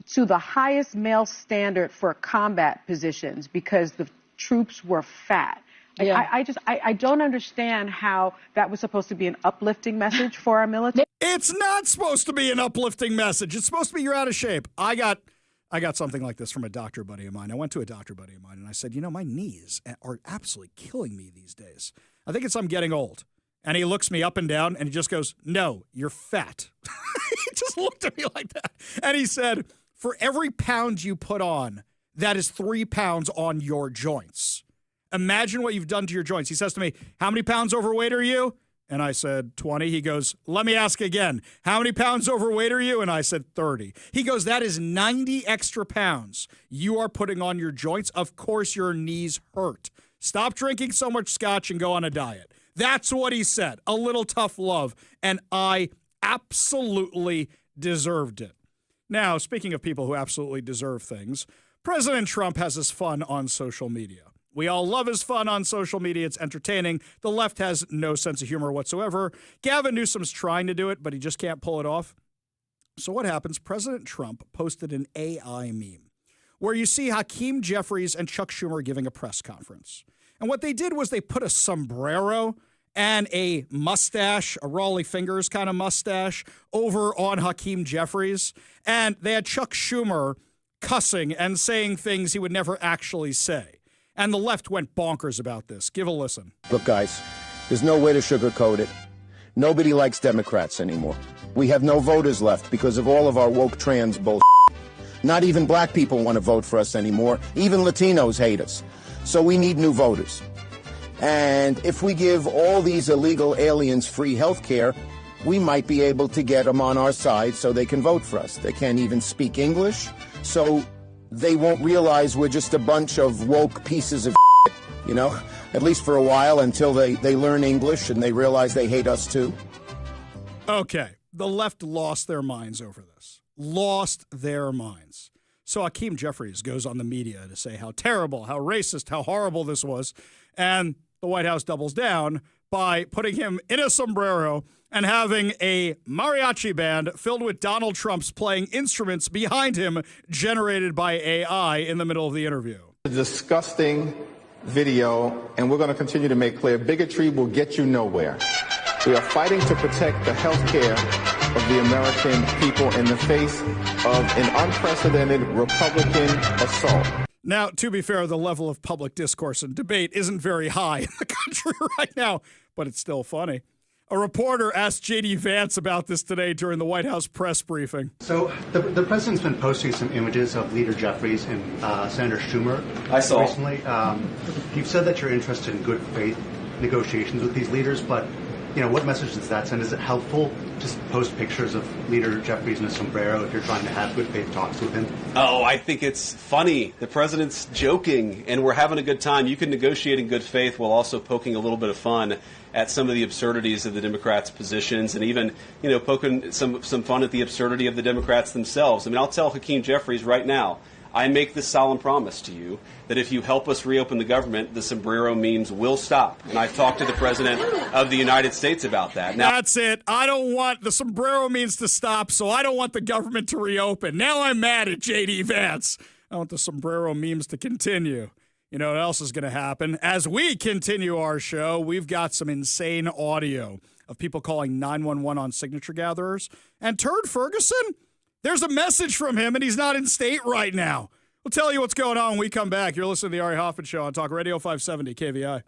to the highest male standard for combat positions because the troops were fat. Yeah. I don't understand how that was supposed to be an uplifting message for our military. It's not supposed to be an uplifting message. It's supposed to be you're out of shape. I got something like this from a doctor buddy of mine. I went to a doctor buddy of mine and I said, you know, my knees are absolutely killing me these days. I think it's I'm getting old. And he looks me up and down and he just goes, no, you're fat. He just looked at me like that. And he said, for every pound you put on, that is 3 pounds on your joints. Imagine what you've done to your joints. He says to me, how many pounds overweight are you? And I said, 20. He goes, let me ask again. How many pounds overweight are you? And I said, 30. He goes, that is 90 extra pounds you are putting on your joints. Of course, your knees hurt. Stop drinking so much scotch and go on a diet. That's what he said. A little tough love. And I absolutely deserved it. Now, speaking of people who absolutely deserve things, President Trump has his fun on social media. We all love his fun on social media. It's entertaining. The left has no sense of humor whatsoever. Gavin Newsom's trying to do it, but he just can't pull it off. So what happens? President Trump posted an AI meme where you see Hakeem Jeffries and Chuck Schumer giving a press conference. And what they did was they put a sombrero and a mustache, a Raleigh Fingers kind of mustache, over on Hakeem Jeffries. And they had Chuck Schumer cussing and saying things he would never actually say. And the left went bonkers about this. Give a listen. Look, guys, there's no way to sugarcoat it. Nobody likes Democrats anymore. We have no voters left because of all of our woke trans bullshit. Not even black people want to vote for us anymore. Even Latinos hate us. So we need new voters. And if we give all these illegal aliens free health care, we might be able to get them on our side so they can vote for us. They can't even speak English, so they won't realize we're just a bunch of woke pieces of shit, you know, at least for a while until they learn English and they realize they hate us too. Okay, the left lost their minds over this. Lost their minds. So Hakeem Jeffries goes on the media to say how terrible, how racist, how horrible this was. And the White House doubles down by putting him in a sombrero and having a mariachi band filled with Donald Trump's playing instruments behind him generated by AI in the middle of the interview. Disgusting video, and we're going to continue to make clear bigotry will get you nowhere. We are fighting to protect the health care of the American people in the face of an unprecedented Republican assault. Now, to be fair, the level of public discourse and debate isn't very high in the country right now, but it's still funny. A reporter asked J.D. Vance about this today during the White House press briefing. So the president's been posting some images of Leader Jeffries and Senator Schumer. I saw. Recently. You've said that you're interested in good faith negotiations with these leaders, but what message does that send? Is it helpful to post pictures of Leader Jeffries in a sombrero if you're trying to have good faith talks with him? Oh, I think it's funny. The president's joking, and we're having a good time. You can negotiate in good faith while also poking a little bit of fun at some of the absurdities of the Democrats' positions, and even, poking some fun at the absurdity of the Democrats themselves. I mean, I'll tell Hakeem Jeffries right now, I make this solemn promise to you that if you help us reopen the government, the sombrero memes will stop. And I've talked to the President of the United States about that. Now, that's it. I don't want the sombrero memes to stop, so I don't want the government to reopen. Now I'm mad at J.D. Vance. I want the sombrero memes to continue. You know what else is going to happen? As we continue our show, we've got some insane audio of people calling 911 on signature gatherers. And Turd Ferguson, there's a message from him, and he's not in state right now. We'll tell you what's going on when we come back. You're listening to the Ari Hoffman Show on Talk Radio 570 KVI.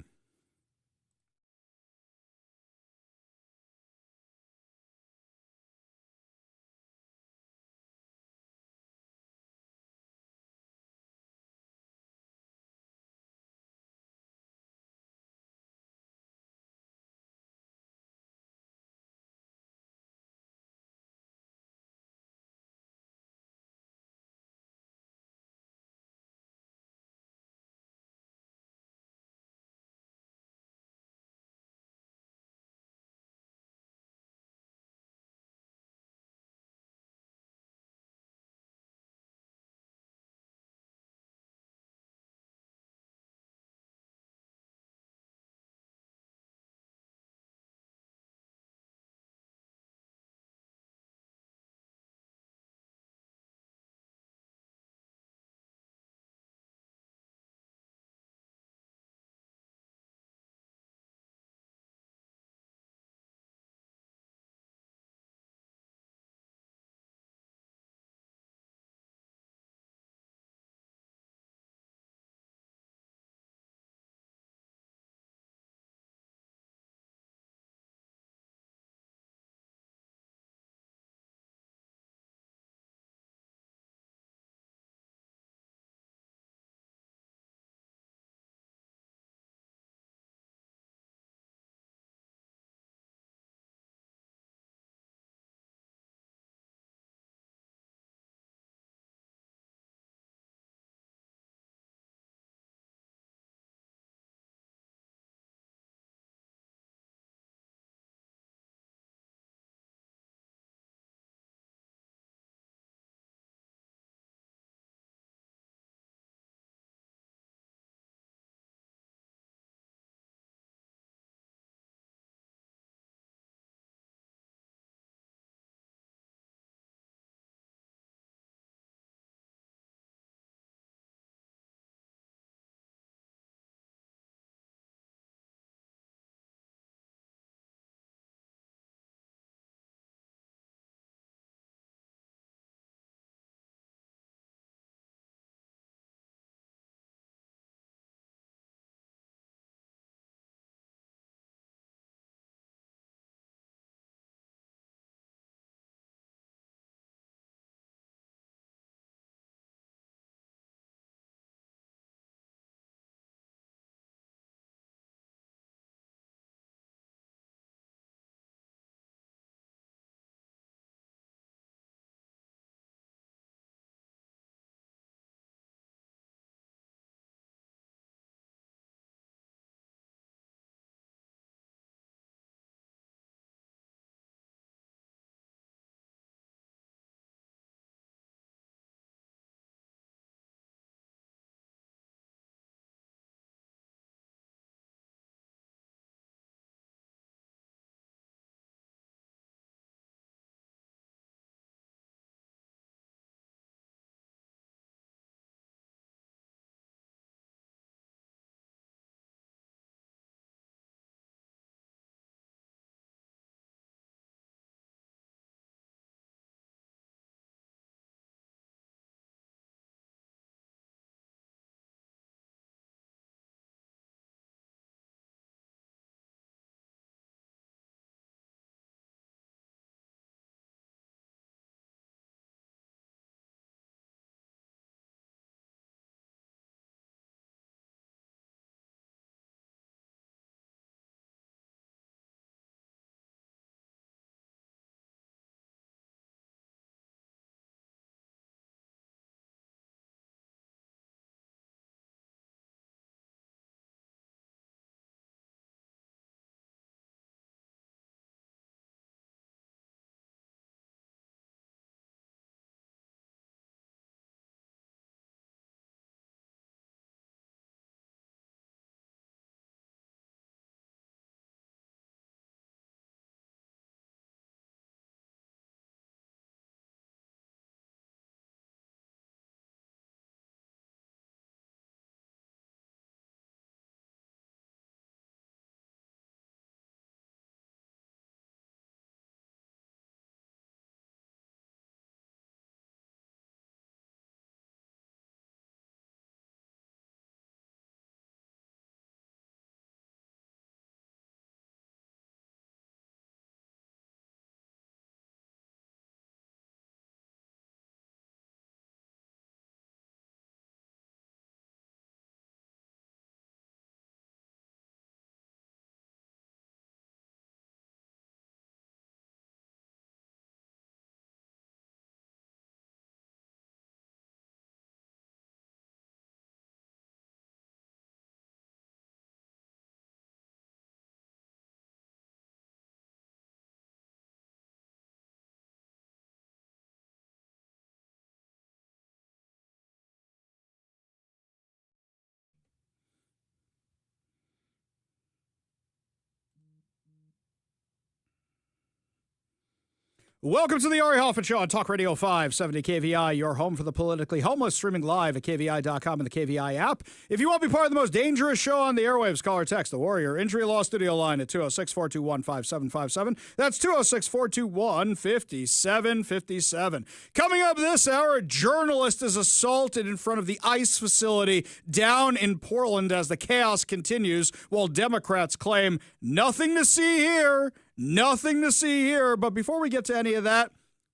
Welcome to the Ari Hoffman Show on Talk Radio 570 KVI, your home for the politically homeless, streaming live at KVI.com and the KVI app. If you want to be part of the most dangerous show on the airwaves, call or text the Warrior Injury Law Studio line at 206-421-5757. That's 206-421-5757. Coming up this hour, a journalist is assaulted in front of the ICE facility down in Portland as the chaos continues, while Democrats claim nothing to see here. Nothing to see here. But before we get to any of that,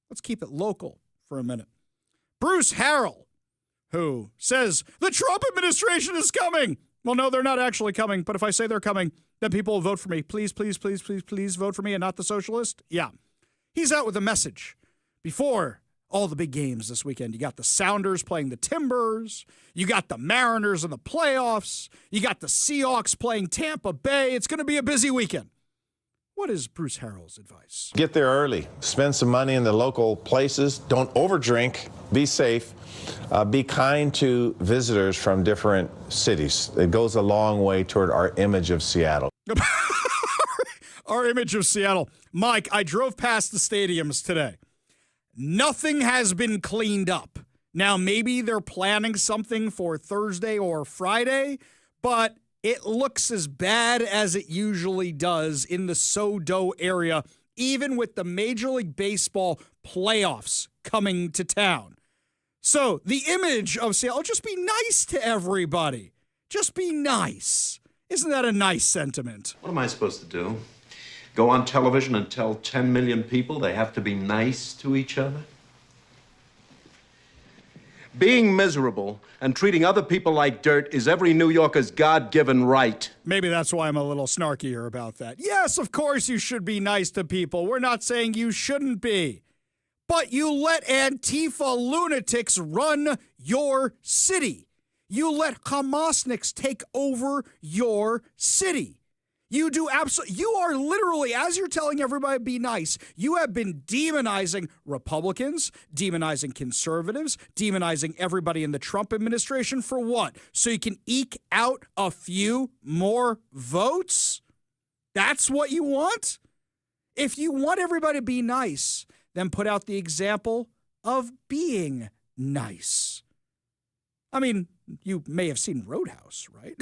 let's keep it local for a minute. Bruce Harrell, who says the Trump administration is coming. Well, no, they're not actually coming. But if I say they're coming, then people will vote for me. Please, please, please, please, please vote for me and not the socialist. Yeah. He's out with a message before all the big games this weekend. You got the Sounders playing the Timbers. You got the Mariners in the playoffs. You got the Seahawks playing Tampa Bay. It's going to be a busy weekend. What is Bruce Harrell's advice? Get there early. Spend some money in the local places. Don't overdrink. Be safe. Be kind to visitors from different cities. It goes a long way toward our image of Seattle. Our image of Seattle. Mike, I drove past the stadiums today. Nothing has been cleaned up. Now, maybe they're planning something for Thursday or Friday, but it looks as bad as it usually does in the SoDo area, even with the Major League Baseball playoffs coming to town. So the image of Seattle, just be nice to everybody. Just be nice. Isn't that a nice sentiment? What am I supposed to do? Go on television and tell 10 million people they have to be nice to each other? Being miserable and treating other people like dirt is every New Yorker's God-given right. Maybe that's why I'm a little snarkier about that. Yes, of course you should be nice to people. We're not saying you shouldn't be. But you let Antifa lunatics run your city. You let Hamasniks take over your city. You do absolutely. You are literally, as you're telling everybody to be nice, you have been demonizing Republicans, demonizing conservatives, demonizing everybody in the Trump administration for what? So you can eke out a few more votes? That's what you want? If you want everybody to be nice, then put out the example of being nice. I mean, you may have seen Roadhouse, right?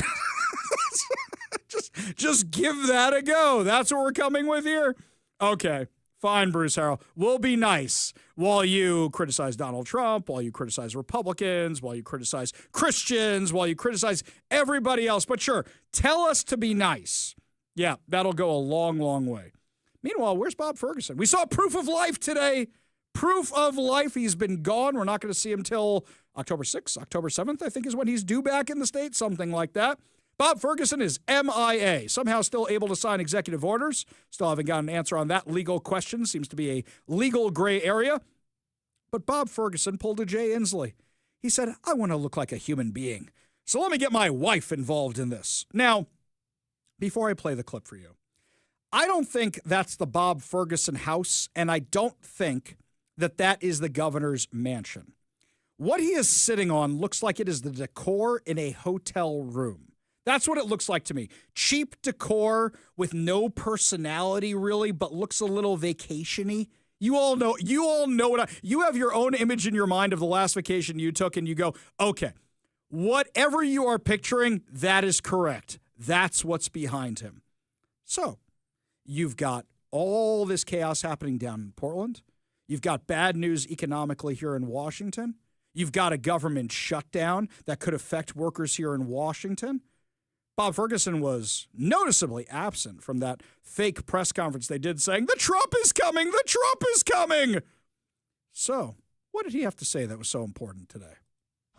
Just give that a go. That's what we're coming with here? Okay, fine, Bruce Harrell. We'll be nice while you criticize Donald Trump, while you criticize Republicans, while you criticize Christians, while you criticize everybody else. But sure, tell us to be nice. Yeah, that'll go a long, long way. Meanwhile, where's Bob Ferguson? We saw Proof of Life today. Proof of Life. He's been gone. We're not going to see him till October 6th, October 7th, I think is when he's due back in the state, something like that. Bob Ferguson is MIA, somehow still able to sign executive orders. Still haven't got an answer on that legal question. Seems to be a legal gray area. But Bob Ferguson pulled a Jay Inslee. He said, I want to look like a human being. So let me get my wife involved in this. Now, before I play the clip for you, I don't think that's the Bob Ferguson house, and I don't think that that is the governor's mansion. What he is sitting on looks like it is the decor in a hotel room. That's what it looks like to me. Cheap decor with no personality really, but looks a little vacation-y. You all know you have your own image in your mind of the last vacation you took and you go, okay, whatever you are picturing, that is correct. That's what's behind him. So you've got all this chaos happening down in Portland. You've got bad news economically here in Washington. You've got a government shutdown that could affect workers here in Washington. Bob Ferguson was noticeably absent from that fake press conference they did saying, the Trump is coming, the Trump is coming. So what did he have to say that was so important today?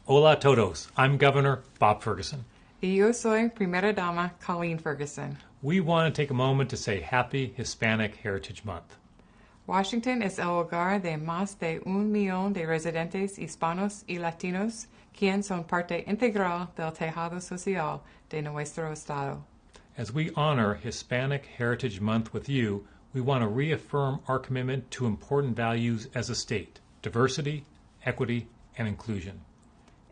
Hola todos. I'm Governor Bob Ferguson. Y yo soy Primera Dama Colleen Ferguson. We want to take a moment to say Happy Hispanic Heritage Month. Washington es el hogar de más de 1 millón de residentes hispanos y latinos, quienes son parte integral del tejado social de nuestro estado. As we honor Hispanic Heritage Month with you, we want to reaffirm our commitment to important values as a state: diversity, equity, and inclusion.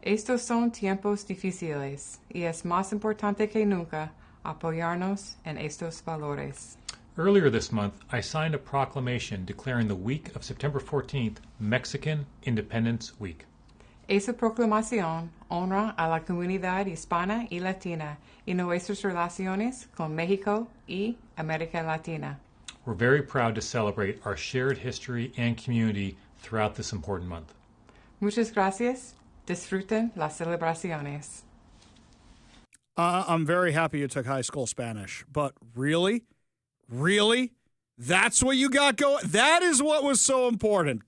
Estos son tiempos difíciles y es más importante que nunca apoyarnos en estos valores. Earlier this month, I signed a proclamation declaring the week of September 14th Mexican Independence Week. Esa proclamación honra a la comunidad hispana y latina y nuestras relaciones con México y América Latina. We're very proud to celebrate our shared history and community throughout this important month. Muchas gracias. Disfruten las celebraciones. I'm very happy you took high school Spanish, but really? Really? That's what you got going? That is what was so important.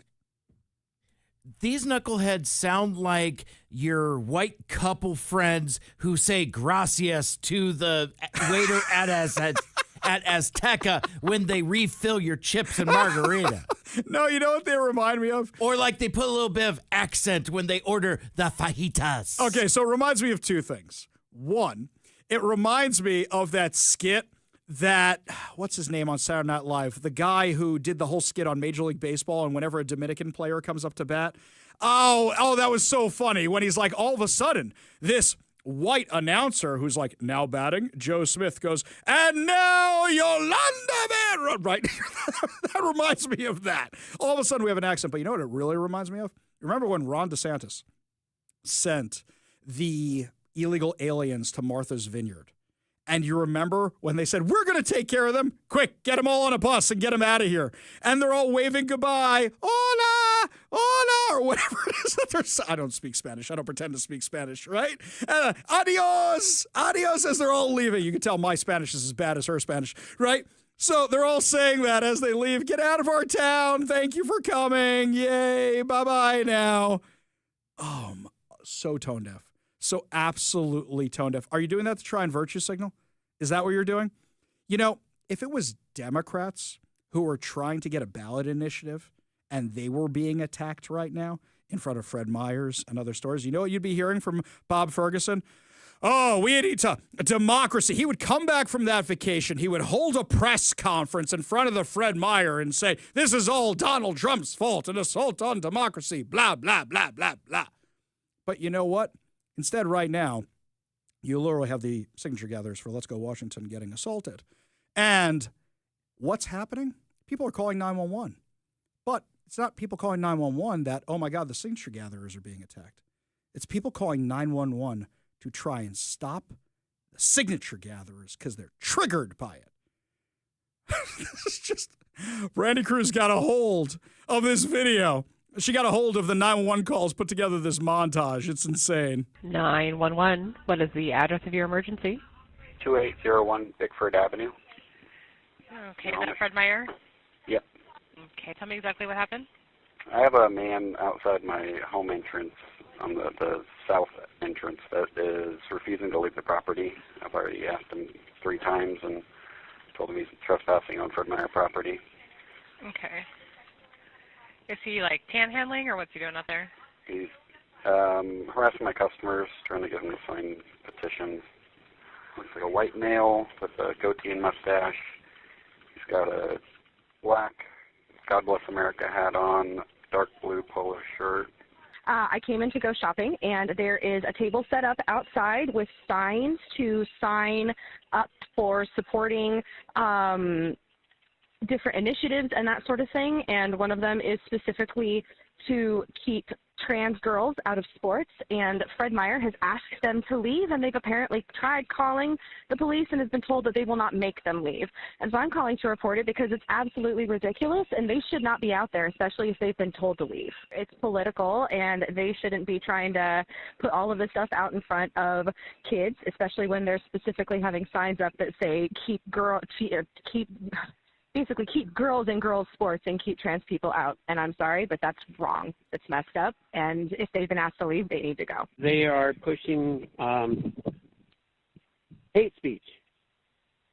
These knuckleheads sound like your white couple friends who say gracias to the waiter at Azteca when they refill your chips and margarita. No, you know what they remind me of? Or like they put a little bit of accent when they order the fajitas. Okay, so it reminds me of two things. One, it reminds me of that skit that, what's his name on Saturday Night Live? The guy who did the whole skit on Major League Baseball, and whenever a Dominican player comes up to bat. Oh, that was so funny when he's like, all of a sudden, this white announcer who's like, now batting, Joe Smith goes, and now Yolanda Van, right? That reminds me of that. All of a sudden we have an accent, but you know what it really reminds me of? Remember when Ron DeSantis sent the illegal aliens to Martha's Vineyard? And you remember when they said, we're going to take care of them? Quick, get them all on a bus and get them out of here. And they're all waving goodbye. Hola, hola, or whatever it is that they're saying. I don't speak Spanish. I don't pretend to speak Spanish, right? Adios, adios, as they're all leaving. You can tell my Spanish is as bad as her Spanish, right? So they're all saying that as they leave. Get out of our town. Thank you for coming. Yay, bye-bye now. So tone deaf. So absolutely tone deaf. Are you doing that to try and virtue signal? Is that what you're doing? You know, if it was Democrats who were trying to get a ballot initiative and they were being attacked right now in front of Fred Meyers and other stores, you know what you'd be hearing from Bob Ferguson? Oh, we need a democracy. He would come back from that vacation. He would hold a press conference in front of the Fred Meyer and say, this is all Donald Trump's fault, an assault on democracy, blah, blah, blah, blah, blah. But you know what? Instead, right now, you literally have the signature gatherers for Let's Go Washington getting assaulted. And what's happening? People are calling 911. But it's not people calling 911 that, oh my God, the signature gatherers are being attacked. It's people calling 911 to try and stop the signature gatherers because they're triggered by it. It's just, Brandy Cruz got a hold of this video. She got a hold of the 911 calls, put together this montage. It's insane. 911, what is the address of your emergency? 2801 Bickford Avenue. Okay, is that Fred Meyer? Yep. Okay, tell me exactly what happened. I have a man outside my home entrance on the south entrance that is refusing to leave the property. I've already asked him 3 times and told him he's trespassing on Fred Meyer property. Okay. Is he like panhandling or what's he doing out there? He's harassing my customers, trying to get them to sign petitions. Looks like a white male with a goatee and mustache. He's got a black God Bless America hat on, dark blue polo shirt. I came in to go shopping, and there is a table set up outside with signs to sign up for supporting different initiatives and that sort of thing, and one of them is specifically to keep trans girls out of sports, and Fred Meyer has asked them to leave, and they've apparently tried calling the police and has been told that they will not make them leave. And so I'm calling to report it because it's absolutely ridiculous, and they should not be out there, especially if they've been told to leave. It's political, and they shouldn't be trying to put all of this stuff out in front of kids, especially when they're specifically having signs up that say basically keep girls in girls' sports and keep trans people out. And I'm sorry, but that's wrong. It's messed up. And if they've been asked to leave, they need to go. They are pushing hate speech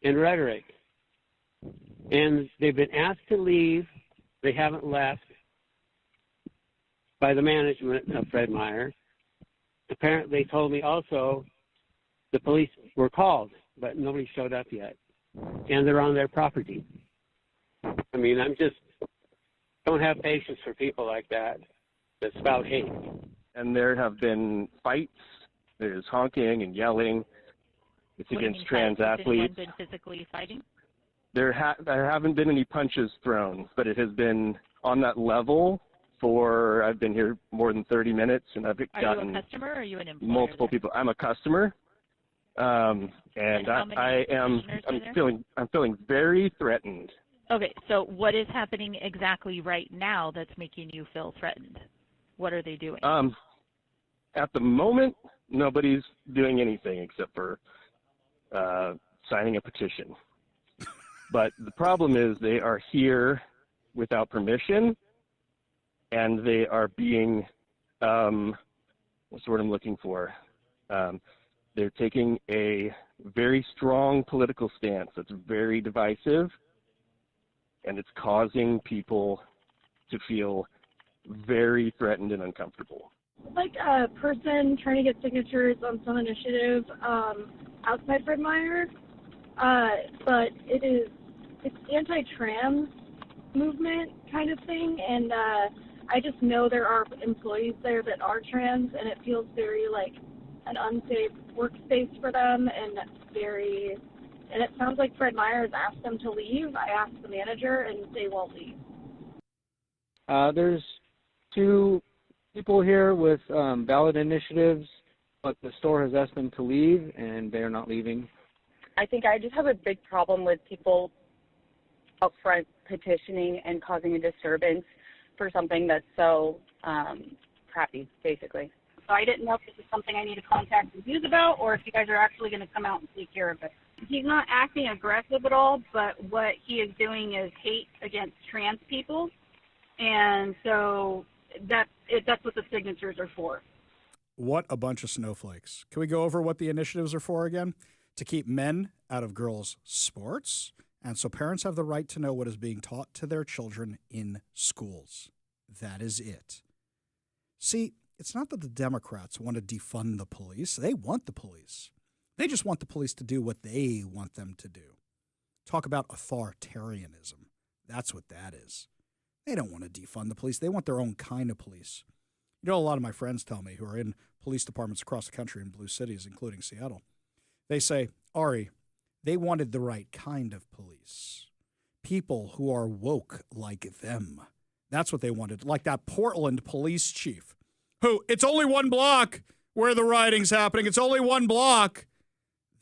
and rhetoric. And they've been asked to leave. They haven't left by the management of Fred Meyer. Apparently, they told me also the police were called, but nobody showed up yet. And they're on their property. I mean, don't have patience for people like that spout hate. And there have been fights. There's honking and yelling. It's against trans athletes. Has anyone been physically fighting? there haven't been any punches thrown, but it has been on that level for, I've been here more than 30 minutes, and I've gotten Are you a customer or are you an employer? multiple people. I'm a customer, and how many I'm feeling very threatened. Okay, so what is happening exactly right now that's making you feel threatened? What are they doing? At the moment, nobody's doing anything except for signing a petition. But the problem is they are here without permission, and they are being, what's the word I'm looking for? They're taking a very strong political stance that's very divisive, and it's causing people to feel very threatened and uncomfortable. Like a person trying to get signatures on some initiative outside Fred Meyer, but it's anti-trans movement kind of thing, and I just know there are employees there that are trans, and it feels very like an unsafe workspace for them, and it sounds like Fred Meyer has asked them to leave. I asked the manager, and they won't leave. There's 2 people here with ballot initiatives, but the store has asked them to leave, and they're not leaving. I think I just have a big problem with people up front petitioning and causing a disturbance for something that's so crappy, basically. So I didn't know if this is something I need to contact the news about or if you guys are actually going to come out and take care of it. He's not acting aggressive at all, but what he is doing is hate against trans people. And so that's what the signatures are for. What a bunch of snowflakes. Can we go over what the initiatives are for again? To keep men out of girls' sports, and so parents have the right to know what is being taught to their children in schools. That is it. See, it's not that the Democrats want to defund the police. They want the police. They just want the police to do what they want them to do. Talk about authoritarianism. That's what that is. They don't want to defund the police. They want their own kind of police. You know, a lot of my friends tell me who are in police departments across the country in blue cities, including Seattle, they say, Ari, they wanted the right kind of police. People who are woke like them. That's what they wanted. Like that Portland police chief who, it's only 1 block where the rioting's happening. It's only 1 block.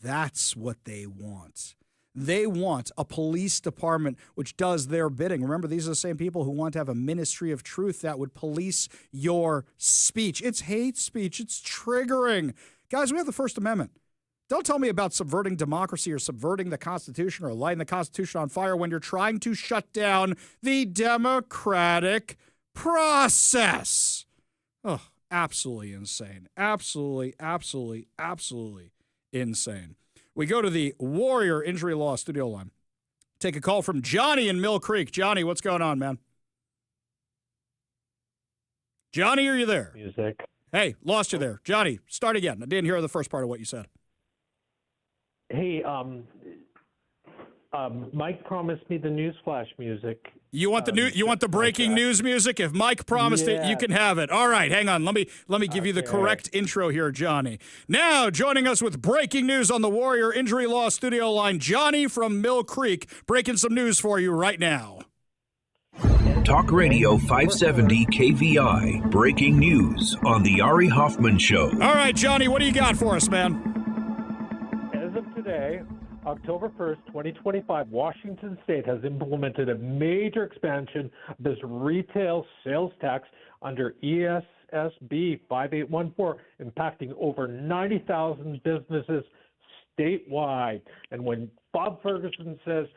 That's what they want. They want a police department which does their bidding. Remember, these are the same people who want to have a ministry of truth that would police your speech. It's hate speech. It's triggering. Guys, we have the First Amendment. Don't tell me about subverting democracy or subverting the Constitution or lighting the Constitution on fire when you're trying to shut down the democratic process. Oh, absolutely insane. Absolutely, absolutely, absolutely insane. We go to the Warrior Injury Law studio line. Take a call from Johnny in Mill Creek. Johnny, what's going on, man? Johnny, are you there? Music. Hey, lost you there. Johnny, start again. I didn't hear the first part of what you said. Hey, Mike promised me the newsflash music. You want the breaking news music? If Mike promised it, you can have it. All right, hang on. Let me give you the correct intro here, Johnny. Now, joining us with breaking news on the Warrior Injury Law studio line, Johnny from Mill Creek, breaking some news for you right now. Talk Radio 570 KVI, breaking news on the Ari Hoffman Show. All right, Johnny, what do you got for us, man? As of today, October 1st, 2025, Washington State has implemented a major expansion of this retail sales tax under ESSB 5814, impacting over 90,000 businesses statewide. And when Bob Ferguson says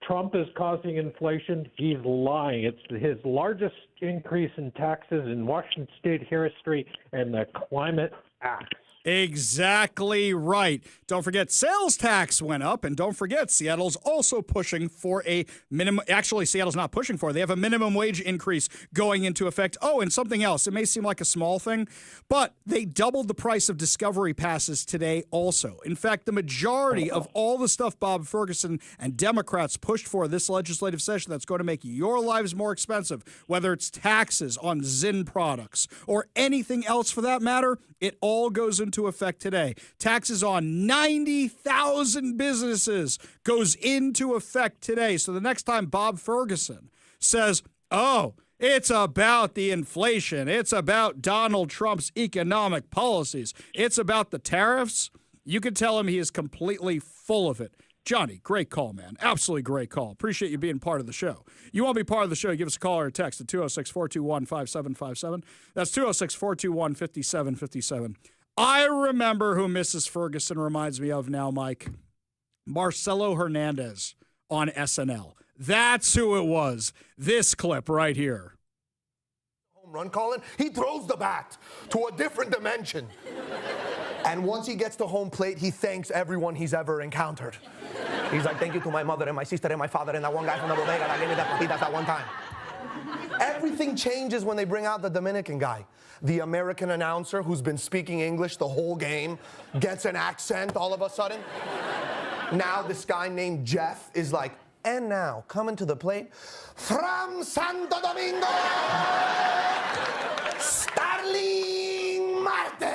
Trump is causing inflation, he's lying. It's his largest increase in taxes in Washington State history, and the Climate Act. Exactly right. Don't forget, sales tax went up, and don't forget, Seattle's also pushing for a minimum. Actually, Seattle's not pushing for it. They have a minimum wage increase going into effect. Oh, and something else. It may seem like a small thing, but they doubled the price of Discovery passes today also. In fact, the majority of all the stuff Bob Ferguson and Democrats pushed for this legislative session that's going to make your lives more expensive, whether it's taxes on Zyn products or anything else for that matter, it all goes into into effect today. Taxes on 90,000 businesses goes into effect today. So the next time Bob Ferguson says, oh, it's about the inflation, it's about Donald Trump's economic policies, it's about the tariffs, you can tell him he is completely full of it. Johnny, great call, man. Absolutely great call. Appreciate you being part of the show. You want to be part of the show, give us a call or a text at 206-421-5757. That's 206-421-5757. I remember who Mrs. Ferguson reminds me of now, Mike. Marcelo Hernandez on SNL. That's who it was. This clip right here. Home run, Colin. He throws the bat to a different dimension. And once he gets to home plate, he thanks everyone he's ever encountered. He's like, thank you to my mother and my sister and my father and that one guy from the bodega that gave me that papitas that one time. Everything changes when they bring out the Dominican guy. The American announcer who's been speaking English the whole game gets an accent all of a sudden. Now this guy named Jeff is like, and now, coming to the plate, from Santo Domingo, Starling Marte.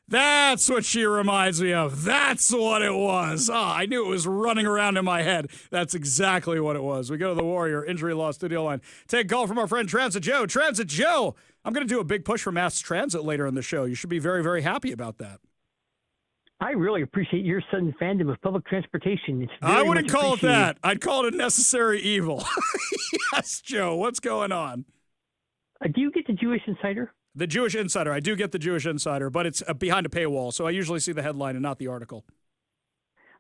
That's what she reminds me of. That's what it was. I knew it was running around in my head. That's exactly what it was. We go to the Warrior Injury Law Studio line. Take a call from our friend Transit Joe. Transit Joe, I'm going to do a big push for mass transit later in the show. You should be very, very happy about that. I really appreciate your sudden fandom of public transportation. It's very I wouldn't much call it appreciated. that. I'd call it a necessary evil. Yes, Joe, what's going on? Do you get the Jewish Insider? The Jewish Insider. I do get the Jewish Insider, but it's behind a paywall, so I usually see the headline and not the article.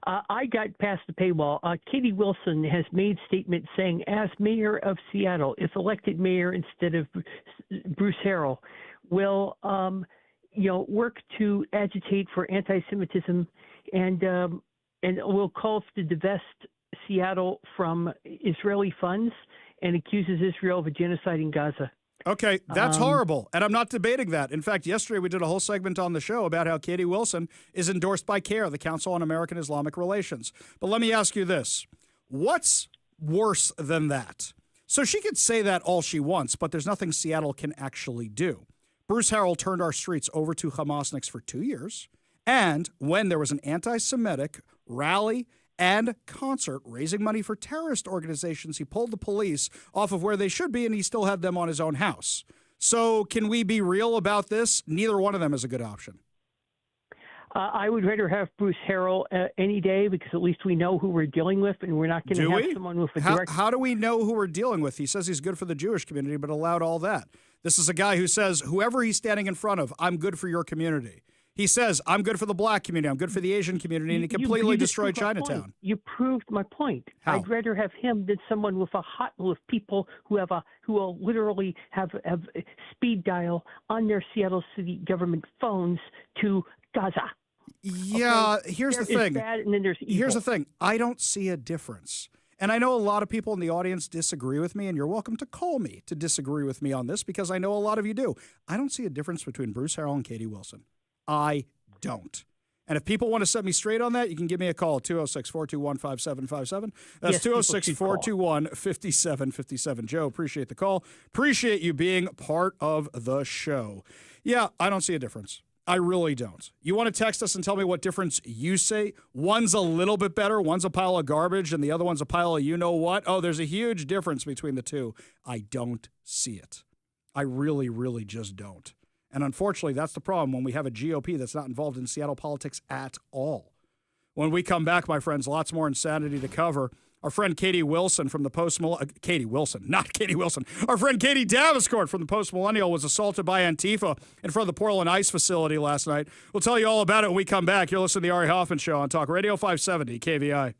I got past the paywall. Katie Wilson has made statements saying, as mayor of Seattle, if elected mayor instead of Bruce Harrell, will work to agitate for anti-Semitism and will call to divest Seattle from Israeli funds and accuses Israel of a genocide in Gaza. Okay, that's horrible, and I'm not debating that. In fact, yesterday we did a whole segment on the show about how Katie Wilson is endorsed by CARE, the Council on American Islamic Relations. But let me ask you this. What's worse than that? So she could say that all she wants, but there's nothing Seattle can actually do. Bruce Harrell turned our streets over to Hamasniks for 2 years, and when there was an anti-Semitic rally and concert raising money for terrorist organizations, he pulled the police off of where they should be, and he still had them on his own house. So can we be real about this? Neither one of them is a good option. I would rather have Bruce Harrell any day because at least we know who we're dealing with, and we're not going to have someone with a direct... How do we know who we're dealing with? He says he's good for the Jewish community, but allowed all that. This is a guy who says, whoever he's standing in front of, I'm good for your community. He says, I'm good for the black community, I'm good for the Asian community, and he completely destroyed Chinatown. You proved my point. How? I'd rather have him than someone with a hot with people who will literally have speed dial on their Seattle City government phones to Gaza. Yeah, okay? Here's the There is thing. bad and then there's evil. Here's the thing. I don't see a difference. And I know a lot of people in the audience disagree with me, and you're welcome to call me to disagree with me on this because I know a lot of you do. I don't see a difference between Bruce Harrell and Katie Wilson. I don't. And if people want to set me straight on that, you can give me a call at 206-421-5757. That's 206-421-5757. Joe, appreciate the call. Appreciate you being part of the show. Yeah, I don't see a difference. I really don't. You want to text us and tell me what difference you say? One's a little bit better, one's a pile of garbage, and the other one's a pile of you-know-what? Oh, there's a huge difference between the two. I don't see it. I really, really just don't. And unfortunately, that's the problem when we have a GOP that's not involved in Seattle politics at all. When we come back, my friends, lots more insanity to cover. Our friend Katie Wilson from the Katie Wilson, not Katie Wilson. Our friend Katie Daviscourt from the Post-Millennial was assaulted by Antifa in front of the Portland Ice facility last night. We'll tell you all about it when we come back. You're listening to the Ari Hoffman Show on Talk Radio 570 KVI.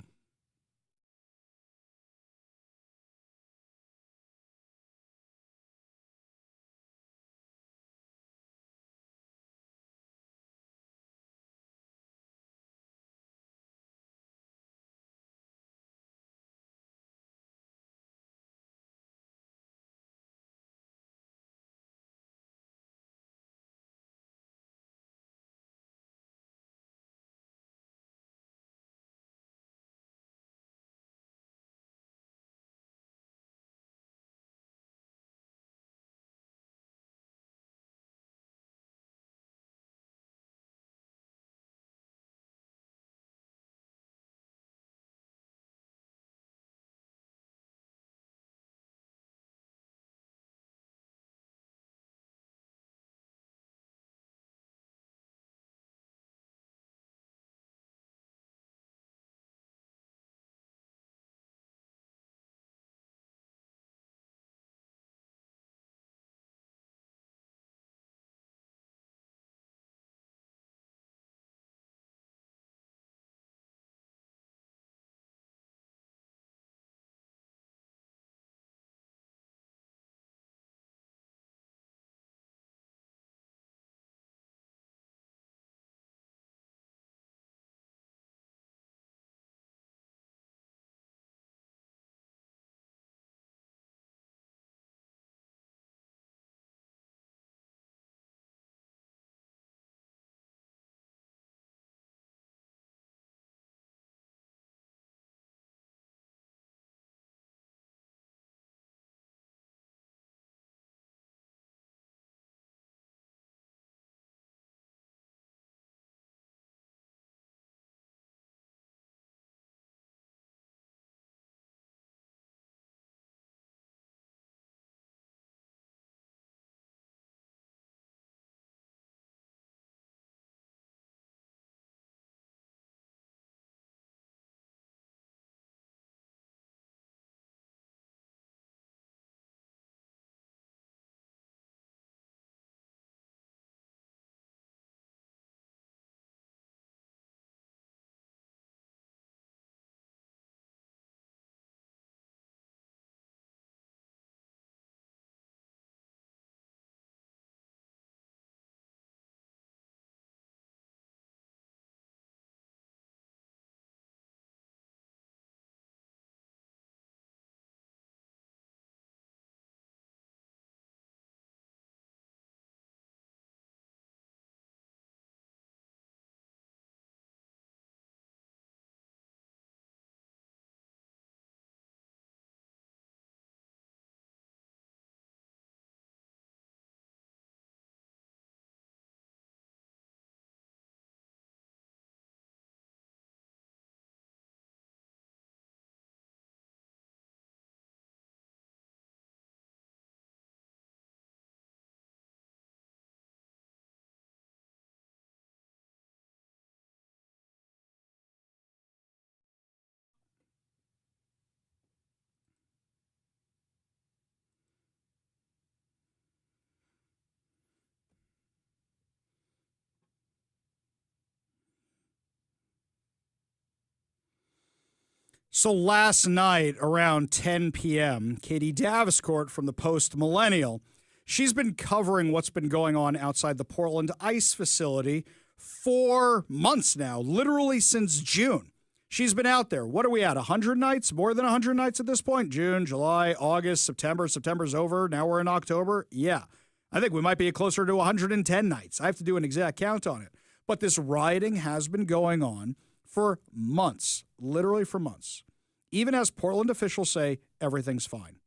So last night around 10 p.m., Katie Daviscourt from the Post Millennial, she's been covering what's been going on outside the Portland ICE facility for months now, literally since June. She's been out there. What are we at, 100 nights? More than 100 nights at this point? June, July, August, September. September's over. Now we're in October. Yeah, I think we might be closer to 110 nights. I have to do an exact count on it. But this rioting has been going on for months, literally for months, even as Portland officials say everything's fine.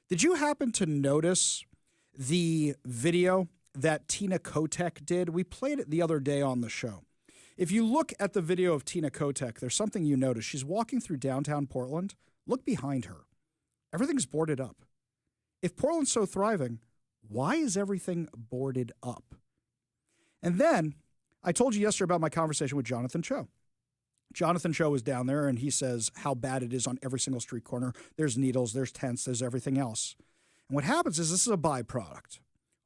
Did you happen to notice the video that Tina Kotek did? We played it the other day on the show. If you look at the video of Tina Kotek, there's something you notice. She's walking through downtown Portland. Look behind her. Everything's boarded up. If Portland's so thriving, why is everything boarded up? And then I told you yesterday about my conversation with Jonathan Cho. Jonathan Cho was down there, and he says how bad it is on every single street corner. There's needles, there's tents, there's everything else. And what happens is this is a byproduct.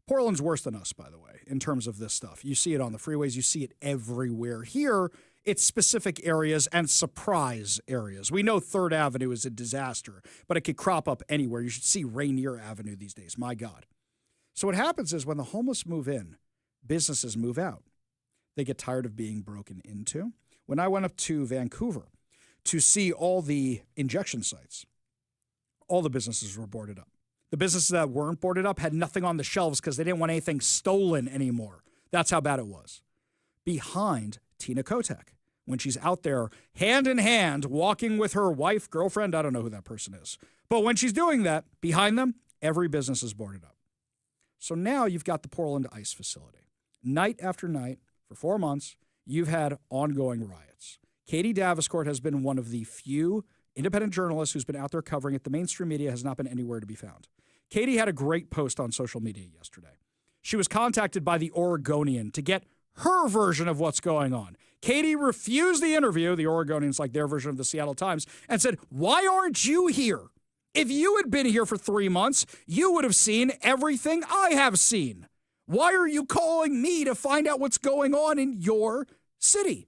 Portland's worse than us, by the way, in terms of this stuff. You see it on the freeways. You see it everywhere. Here, it's specific areas and surprise areas. We know 3rd Avenue is a disaster, but it could crop up anywhere. You should see Rainier Avenue these days. My God. So what happens is when the homeless move in, businesses move out. They get tired of being broken into. When I went up to Vancouver to see all the injection sites, all the businesses were boarded up. The businesses that weren't boarded up had nothing on the shelves because they didn't want anything stolen anymore. That's how bad it was. Behind Tina Kotek, when she's out there hand in hand walking with her wife, girlfriend, I don't know who that person is. But when she's doing that, behind them, every business is boarded up. So now you've got the Portland ICE facility. Night after night, for 4 months, you've had ongoing riots. Katie Daviscourt has been one of the few independent journalists who's been out there covering it. The mainstream media has not been anywhere to be found. Katie had a great post on social media yesterday. She was contacted by the Oregonian to get her version of what's going on. Katie refused the interview. The Oregonian's like their version of the Seattle Times, and said, "Why aren't you here? If you had been here for 3 months, you would have seen everything I have seen. Why are you calling me to find out what's going on in your city?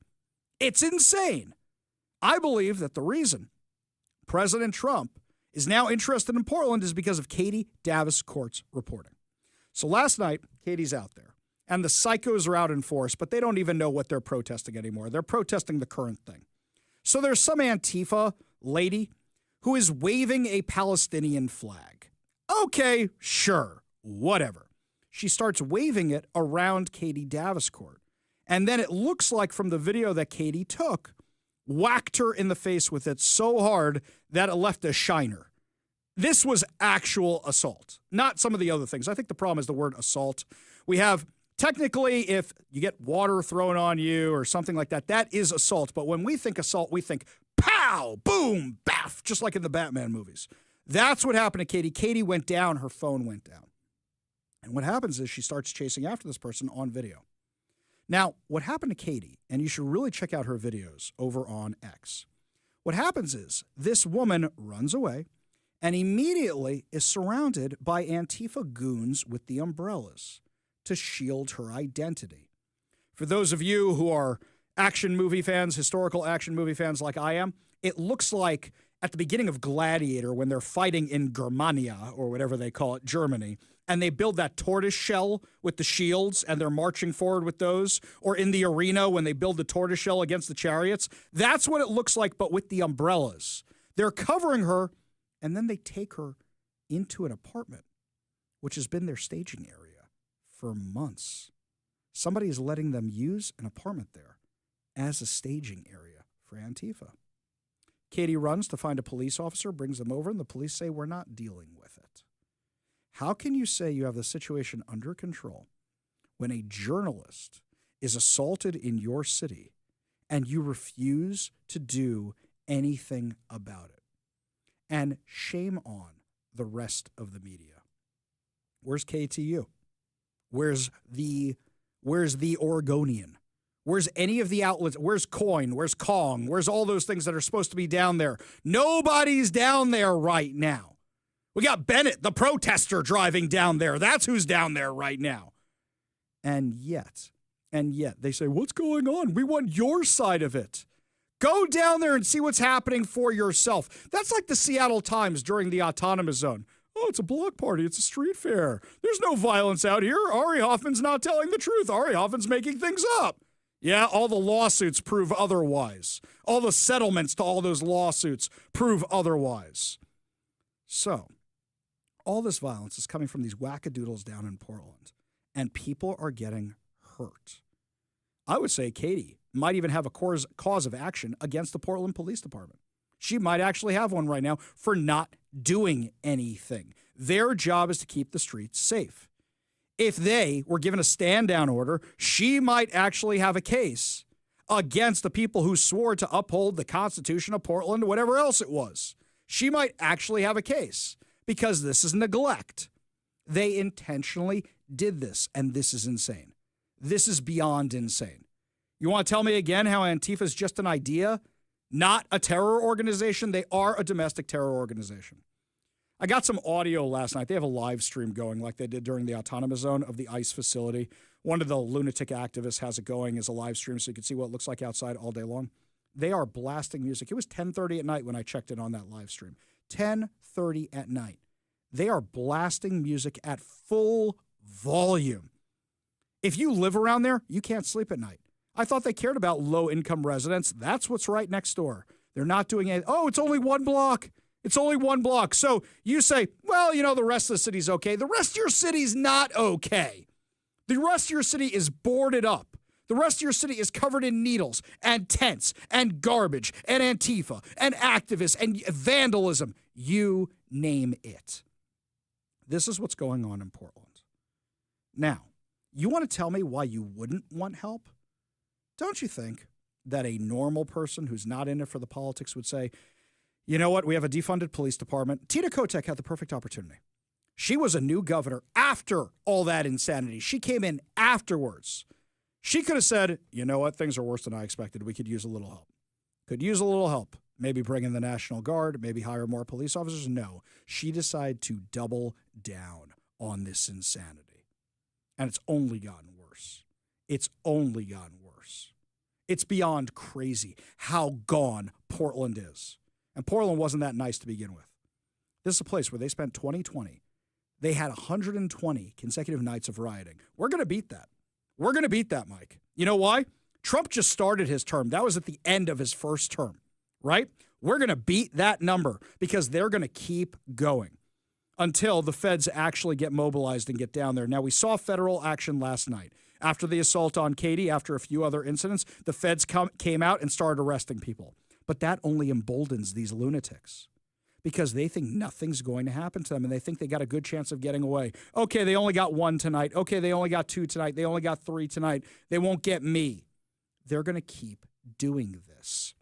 It's insane." I believe that the reason President Trump is now interested in Portland is because of Katie Daviscourt's reporting. So last night, Katie's out there, and the psychos are out in force, but they don't even know what they're protesting anymore. They're protesting the current thing. So there's some Antifa lady who is waving a Palestinian flag. Okay, sure, whatever. She starts waving it around Katie Daviscourt. And then it looks like from the video that Katie took, whacked her in the face with it so hard that it left a shiner. This was actual assault, not some of the other things. I think the problem is the word assault. We have, technically, if you get water thrown on you or something like that, that is assault. But when we think assault, we think pow, boom, baff, just like in the Batman movies. That's what happened to Katie. Katie went down, her phone went down. And what happens is she starts chasing after this person on video. Now, what happened to Katie, and you should really check out her videos over on X. What happens is this woman runs away and immediately is surrounded by Antifa goons with the umbrellas to shield her identity. For those of you who are action movie fans, historical action movie fans like I am, it looks like at the beginning of Gladiator when they're fighting in Germania, or whatever they call it, Germany, and they build that tortoise shell with the shields and they're marching forward with those, or in the arena when they build the tortoise shell against the chariots. That's what it looks like, but with the umbrellas. They're covering her, and then they take her into an apartment, which has been their staging area for months. Somebody is letting them use an apartment there as a staging area for Antifa. Katie runs to find a police officer, brings them over, and the police say, "We're not dealing with it." How can you say you have the situation under control when a journalist is assaulted in your city and you refuse to do anything about it? And shame on the rest of the media. Where's KTU? Where's the Oregonian? Where's any of the outlets? Where's Coin? Where's Kong? Where's all those things that are supposed to be down there? Nobody's down there right now. We got Bennett, the protester, driving down there. That's who's down there right now. And yet, they say, what's going on? We want your side of it. Go down there and see what's happening for yourself. That's like the Seattle Times during the autonomous zone. Oh, it's a block party. It's a street fair. There's no violence out here. Ari Hoffman's not telling the truth. Ari Hoffman's making things up. Yeah, all the lawsuits prove otherwise. All the settlements to all those lawsuits prove otherwise. So, all this violence is coming from these wackadoodles down in Portland, and people are getting hurt. I would say Katie might even have a cause of action against the Portland Police Department. She might actually have one right now for not doing anything. Their job is to keep the streets safe. If they were given a stand-down order, she might actually have a case against the people who swore to uphold the Constitution of Portland or whatever else it was. She might actually have a case because this is neglect. They intentionally did this, and this is insane. This is beyond insane. You want to tell me again how Antifa is just an idea, not a terror organization? They are a domestic terror organization. I got some audio last night. They have a live stream going like they did during the autonomous zone of the ICE facility. One of the lunatic activists has it going as a live stream so you can see what it looks like outside all day long. They are blasting music. It was 10:30 at night when I checked in on that live stream. 10:30 at night. They are blasting music at full volume. If you live around there, you can't sleep at night. I thought they cared about low-income residents. That's what's right next door. They're not doing it. Oh, it's only one block. It's only one block. So you say, well, you know, the rest of the city's okay. The rest of your city's not okay. The rest of your city is boarded up. The rest of your city is covered in needles and tents and garbage and Antifa and activists and vandalism. You name it. This is what's going on in Portland. Now, you want to tell me why you wouldn't want help? Don't you think that a normal person who's not in it for the politics would say, you know what, we have a defunded police department. Tina Kotek had the perfect opportunity. She was a new governor after all that insanity. She came in afterwards. She could have said, you know what, things are worse than I expected. We could use a little help. Could use a little help. Maybe bring in the National Guard, maybe hire more police officers. No, she decided to double down on this insanity. And it's only gotten worse. It's only gotten worse. It's beyond crazy how gone Portland is. And Portland wasn't that nice to begin with. This is a place where they spent 2020. They had 120 consecutive nights of rioting. We're going to beat that. We're going to beat that, Mike. You know why? Trump just started his term. That was at the end of his first term, right? We're going to beat that number because they're going to keep going until the feds actually get mobilized and get down there. Now, we saw federal action last night. After the assault on Katie, after a few other incidents, the feds came out and started arresting people. But that only emboldens these lunatics because they think nothing's going to happen to them and they think they got a good chance of getting away. Okay, they only got one tonight. Okay, they only got two tonight. They only got three tonight. They won't get me. They're going to keep doing this.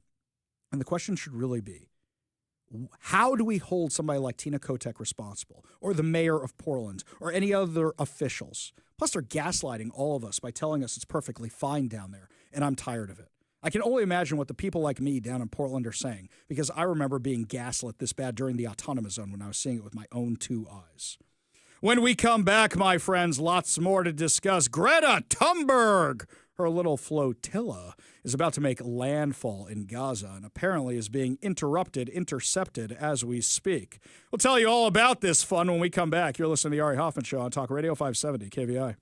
And the question should really be, how do we hold somebody like Tina Kotek responsible or the mayor of Portland or any other officials? Plus, they're gaslighting all of us by telling us it's perfectly fine down there, and I'm tired of it. I can only imagine what the people like me down in Portland are saying because I remember being gaslit this bad during the autonomous zone when I was seeing it with my own two eyes. When we come back, my friends, lots more to discuss. Greta Thunberg, her little flotilla, is about to make landfall in Gaza and apparently is being intercepted as we speak. We'll tell you all about this fun when we come back. You're listening to the Ari Hoffman Show on Talk Radio 570 KVI.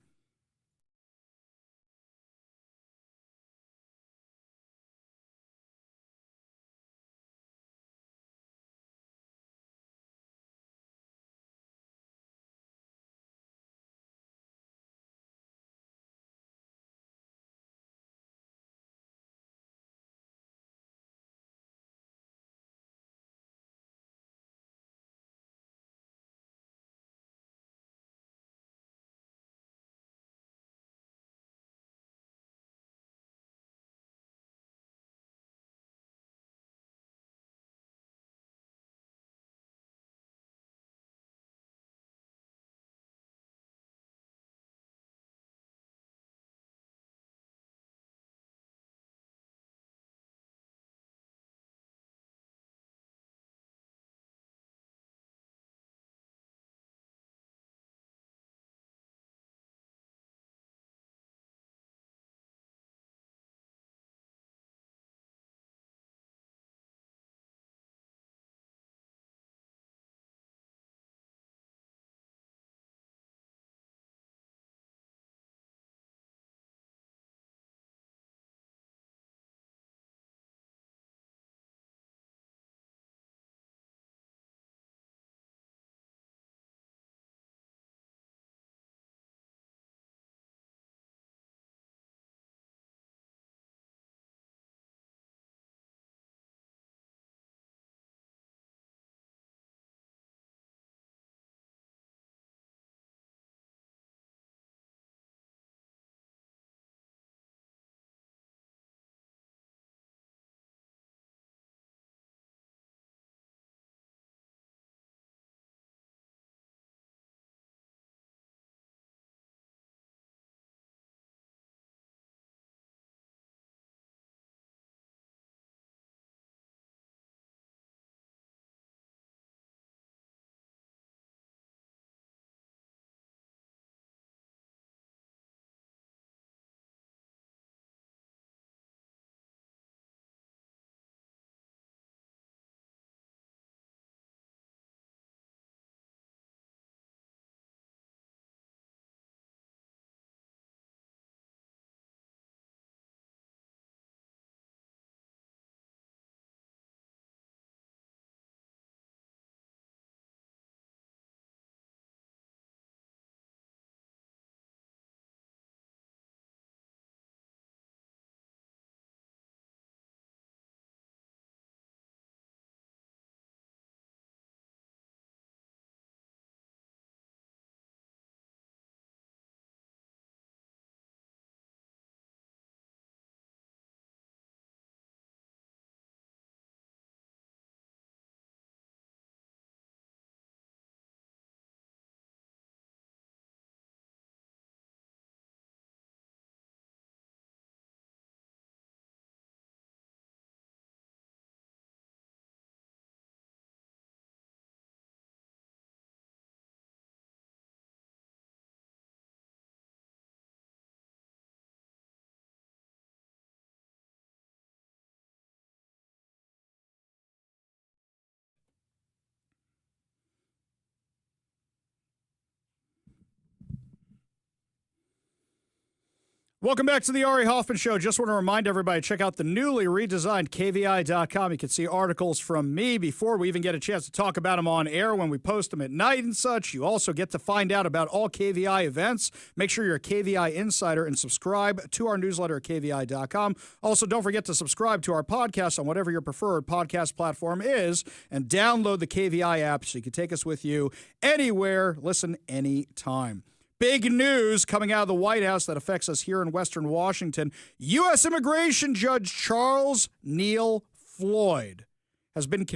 Welcome back to the Ari Hoffman Show. Just want to remind everybody, check out the newly redesigned KVI.com. You can see articles from me before we even get a chance to talk about them on air when we post them at night and such. You also get to find out about all KVI events. Make sure you're a KVI insider and subscribe to our newsletter at KVI.com. Also, don't forget to subscribe to our podcast on whatever your preferred podcast platform is and download the KVI app so you can take us with you anywhere. Listen anytime. Big news coming out of the White House that affects us here in Western Washington. U.S. Immigration Judge Charles Neal Floyd has been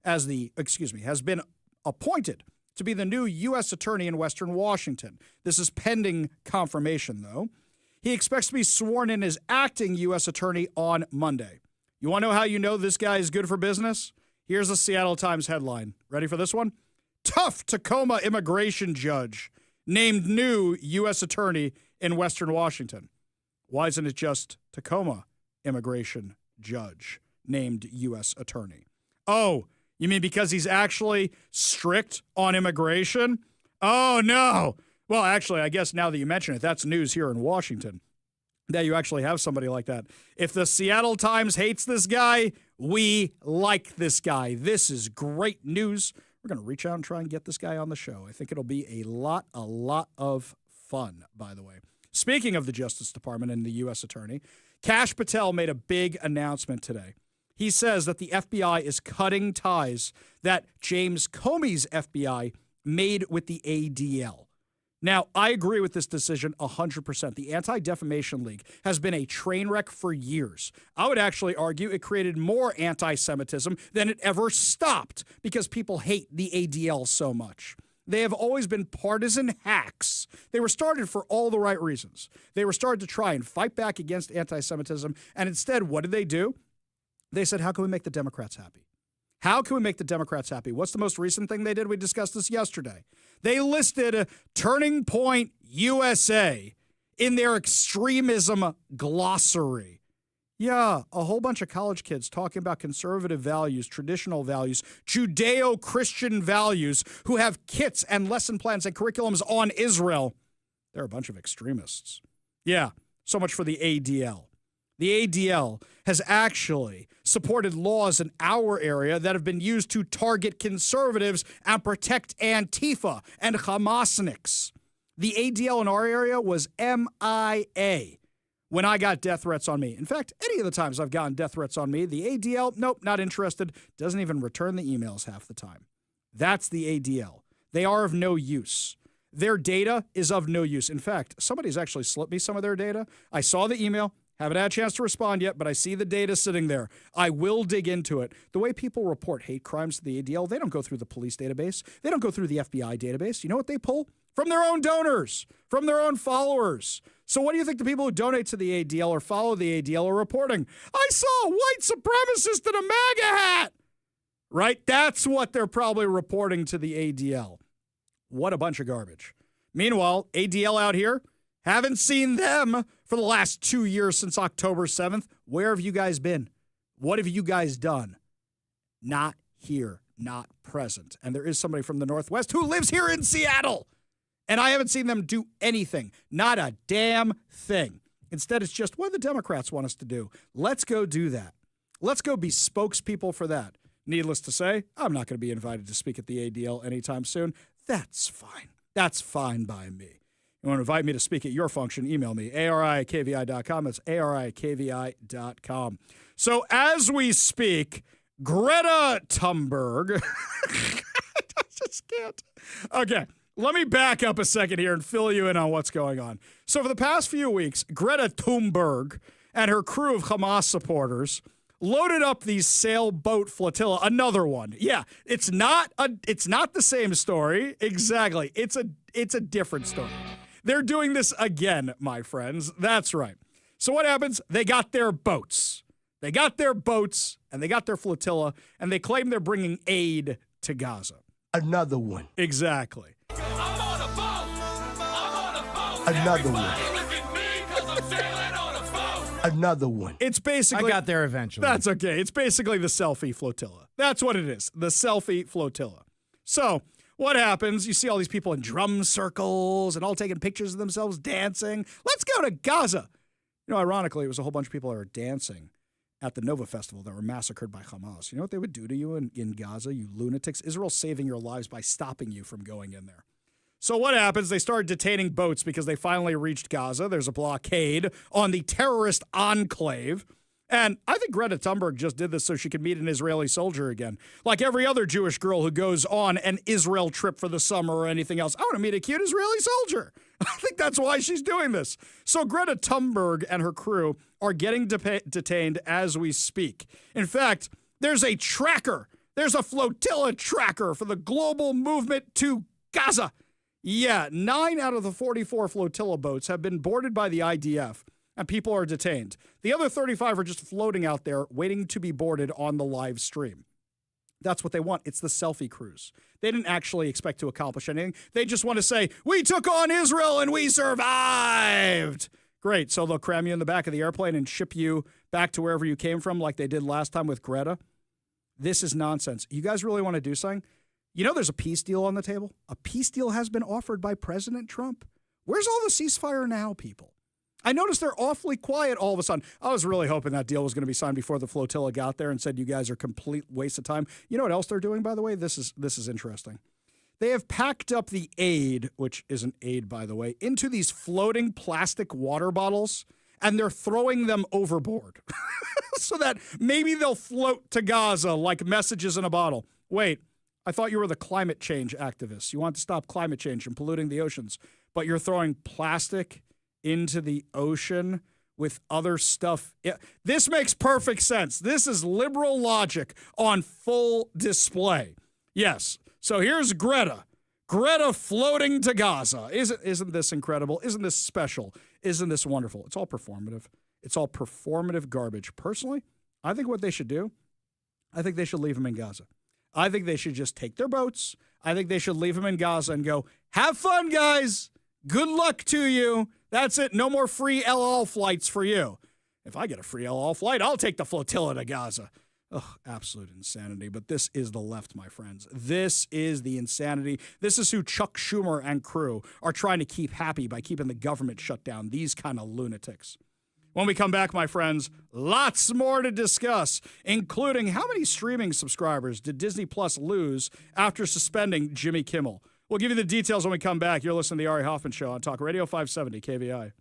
has been appointed to be the new U.S. Attorney in Western Washington. This is pending confirmation, though. He expects to be sworn in as acting U.S. Attorney on Monday. You want to know how you know this guy is good for business? Here's a Seattle Times headline. Ready for this one? Tough Tacoma immigration judge named new U.S. Attorney in Western Washington. Why isn't it just Tacoma immigration judge named U.S. Attorney? Oh, you mean because he's actually strict on immigration? Oh, no. Well, actually, I guess now that you mention it, that's news here in Washington, that you actually have somebody like that. If the Seattle Times hates this guy, we like this guy. This is great news. We're going to reach out and try and get this guy on the show. I think it'll be a lot of fun, by the way. Speaking of the Justice Department and the U.S. Attorney, Kash Patel made a big announcement today. He says that the FBI is cutting ties that James Comey's FBI made with the ADL. Now, I agree with this decision 100%. The Anti-Defamation League has been a train wreck for years. I would actually argue it created more anti-Semitism than it ever stopped because people hate the ADL so much. They have always been partisan hacks. They were started for all the right reasons. They were started to try and fight back against anti-Semitism, and instead, what did they do? They said, how can we make the Democrats happy? How can we make the Democrats happy? What's the most recent thing they did? We discussed this yesterday. They listed Turning Point USA in their extremism glossary. Yeah, a whole bunch of college kids talking about conservative values, traditional values, Judeo-Christian values, who have kits and lesson plans and curriculums on Israel. They're a bunch of extremists. Yeah, so much for the ADL. The ADL has actually supported laws in our area that have been used to target conservatives and protect Antifa and Hamasniks. The ADL in our area was MIA when I got death threats on me. In fact, any of the times I've gotten death threats on me, the ADL, nope, not interested, doesn't even return the emails half the time. That's the ADL. They are of no use. Their data is of no use. In fact, somebody's actually slipped me some of their data. I saw the email. Haven't had a chance to respond yet, but I see the data sitting there. I will dig into it. The way people report hate crimes to the ADL, they don't go through the police database. They don't go through the FBI database. You know what they pull? From their own donors, from their own followers. So what do you think the people who donate to the ADL or follow the ADL are reporting? I saw a white supremacist in a MAGA hat. Right? That's what they're probably reporting to the ADL. What a bunch of garbage. Meanwhile, ADL out here, haven't seen them for the last 2 years since October 7th. Where have you guys been? What have you guys done? Not here, not present. And there is somebody from the Northwest who lives here in Seattle. And I haven't seen them do anything. Not a damn thing. Instead, it's just what the Democrats want us to do. Let's go do that. Let's go be spokespeople for that. Needless to say, I'm not going to be invited to speak at the ADL anytime soon. That's fine. That's fine by me. You want to invite me to speak at your function, email me, ari@kvi.com. That's ari@kvi.com. So as we speak, Greta Thunberg. I just can't. Okay, let me back up a second here and fill you in on what's going on. So for the past few weeks, Greta Thunberg and her crew of Hamas supporters loaded up the sailboat flotilla, another one. Yeah, it's not the same story. Exactly. It's a different story. They're doing this again, my friends. That's right. So what happens? They got their boats. They got their boats, and they got their flotilla, and they claim they're bringing aid to Gaza. Another one. Exactly. Another one. Another one. It's basically... I got there eventually. That's okay. It's basically the selfie flotilla. That's what it is. The selfie flotilla. So what happens? You see all these people in drum circles and all taking pictures of themselves dancing. Let's go to Gaza. You know, ironically, it was a whole bunch of people that were dancing at the Nova Festival that were massacred by Hamas. You know what they would do to you in Gaza, you lunatics? Israel's saving your lives by stopping you from going in there. So what happens? They start detaining boats because they finally reached Gaza. There's a blockade on the terrorist enclave. And I think Greta Thunberg just did this so she could meet an Israeli soldier again. Like every other Jewish girl who goes on an Israel trip for the summer or anything else. I want to meet a cute Israeli soldier. I think that's why she's doing this. So Greta Thunberg and her crew are getting detained as we speak. In fact, there's a tracker. There's a flotilla tracker for the global movement to Gaza. Yeah, 9 out of the 44 flotilla boats have been boarded by the IDF, and people are detained. The other 35 are just floating out there, waiting to be boarded on the live stream. That's what they want. It's the selfie cruise. They didn't actually expect to accomplish anything. They just want to say, we took on Israel and we survived. Great, so they'll cram you in the back of the airplane and ship you back to wherever you came from like they did last time with Greta. This is nonsense. You guys really want to do something? You know there's a peace deal on the table? A peace deal has been offered by President Trump. Where's all the ceasefire now, people? I noticed they're awfully quiet all of a sudden. I was really hoping that deal was going to be signed before the flotilla got there and said you guys are complete waste of time. You know what else they're doing, by the way? This is interesting. They have packed up the aid, which isn't aid, by the way, into these floating plastic water bottles, and they're throwing them overboard so that maybe they'll float to Gaza like messages in a bottle. Wait. I thought you were the climate change activists. You want to stop climate change from polluting the oceans, but you're throwing plastic into the ocean with other stuff. Yeah, this makes perfect sense. This is liberal logic on full display. Yes. So here's Greta. Greta floating to Gaza. Isn't this incredible? Isn't this special? Isn't this wonderful? It's all performative. It's all performative garbage. Personally, I think what they should do, I think they should leave them in Gaza. I think they should just take their boats. I think they should leave them in Gaza and go, have fun, guys. Good luck to you. That's it. No more free El Al flights for you. If I get a free El Al flight, I'll take the flotilla to Gaza. Ugh, absolute insanity. But this is the left, my friends. This is the insanity. This is who Chuck Schumer and crew are trying to keep happy by keeping the government shut down. These kind of lunatics. When we come back, my friends, lots more to discuss, including how many streaming subscribers did Disney Plus lose after suspending Jimmy Kimmel? We'll give you the details when we come back. You're listening to the Ari Hoffman Show on Talk Radio 570 KVI.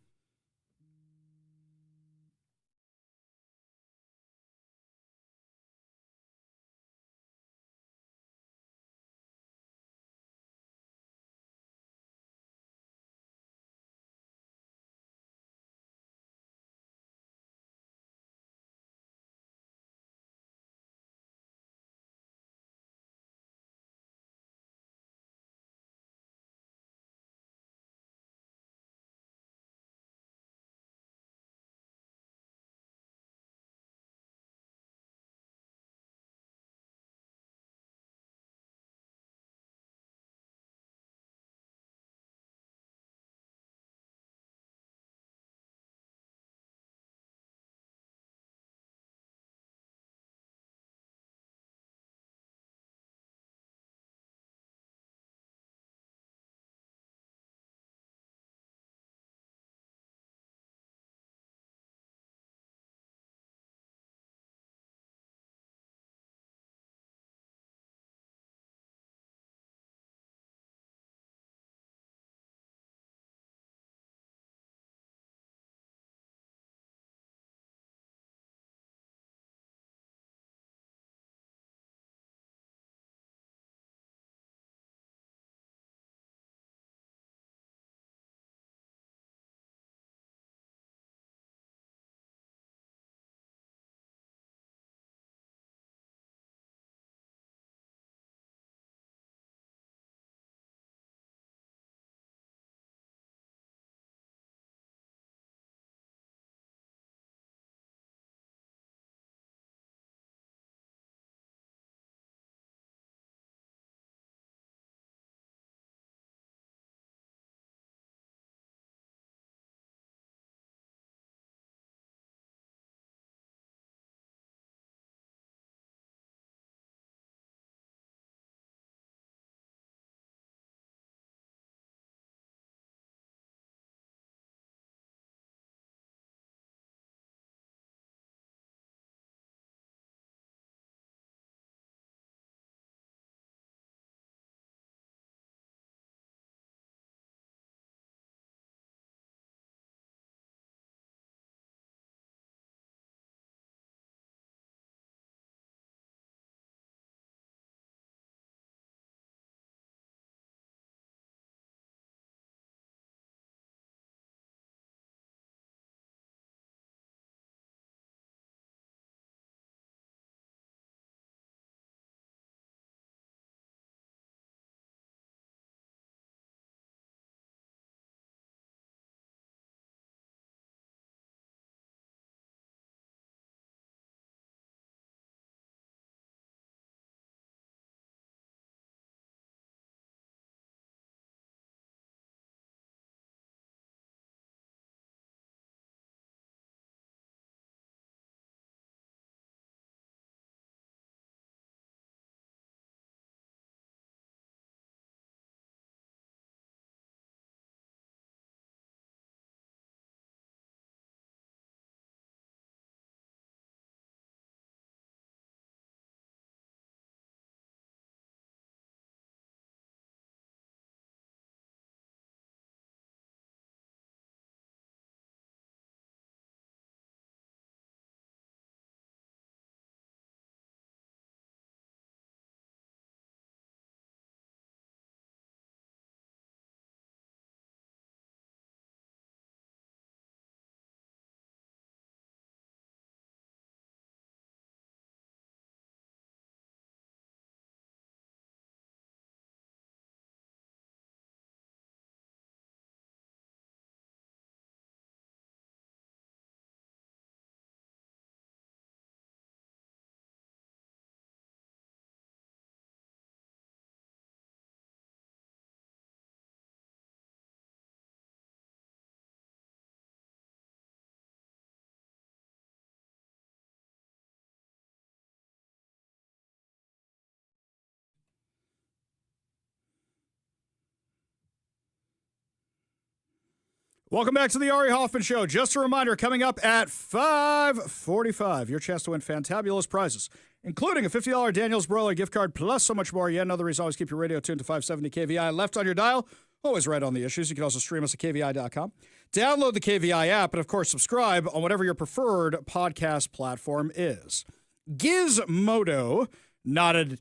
Welcome back to the Ari Hoffman Show. Just a reminder, coming up at 5:45, your chance to win fantabulous prizes, including a $50 Daniel's Broiler gift card, plus so much more. Yet another reason, always keep your radio tuned to 570 KVI. Left on your dial, always right on the issues. You can also stream us at KVI.com. Download the KVI app, and of course, subscribe on whatever your preferred podcast platform is. Gizmodo, not an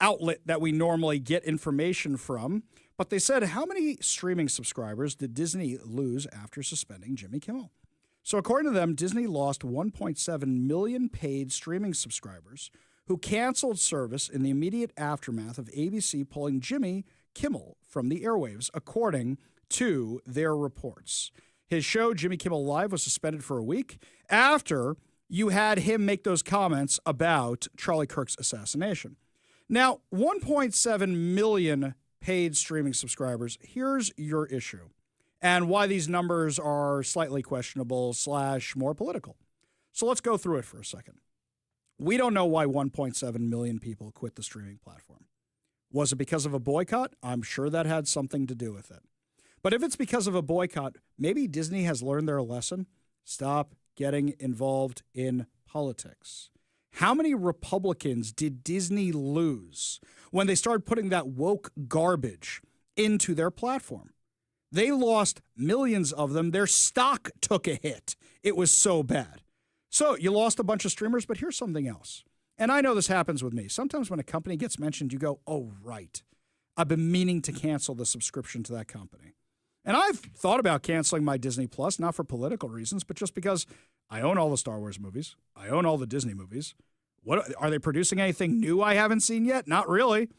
outlet that we normally get information from, but they said, how many streaming subscribers did Disney lose after suspending Jimmy Kimmel? So according to them, Disney lost 1.7 million paid streaming subscribers who canceled service in the immediate aftermath of ABC pulling Jimmy Kimmel from the airwaves, according to their reports. His show, Jimmy Kimmel Live, was suspended for a week after you had him make those comments about Charlie Kirk's assassination. Now, 1.7 million paid streaming subscribers. Here's your issue and why these numbers are slightly questionable / more political. So let's go through it for a second. We don't know why 1.7 million people quit the streaming platform. Was it because of a boycott? I'm sure that had something to do with it. But if it's because of a boycott, maybe Disney has learned their lesson. Stop getting involved in politics. How many Republicans did Disney lose when they started putting that woke garbage into their platform? They lost millions of them. Their stock took a hit. It was so bad. So you lost a bunch of streamers, but here's something else. And I know this happens with me. Sometimes when a company gets mentioned, you go, oh, right. I've been meaning to cancel the subscription to that company. And I've thought about canceling my Disney Plus, not for political reasons, but just because I own all the Star Wars movies. I own all the Disney movies. What are they producing anything new I haven't seen yet? Not really.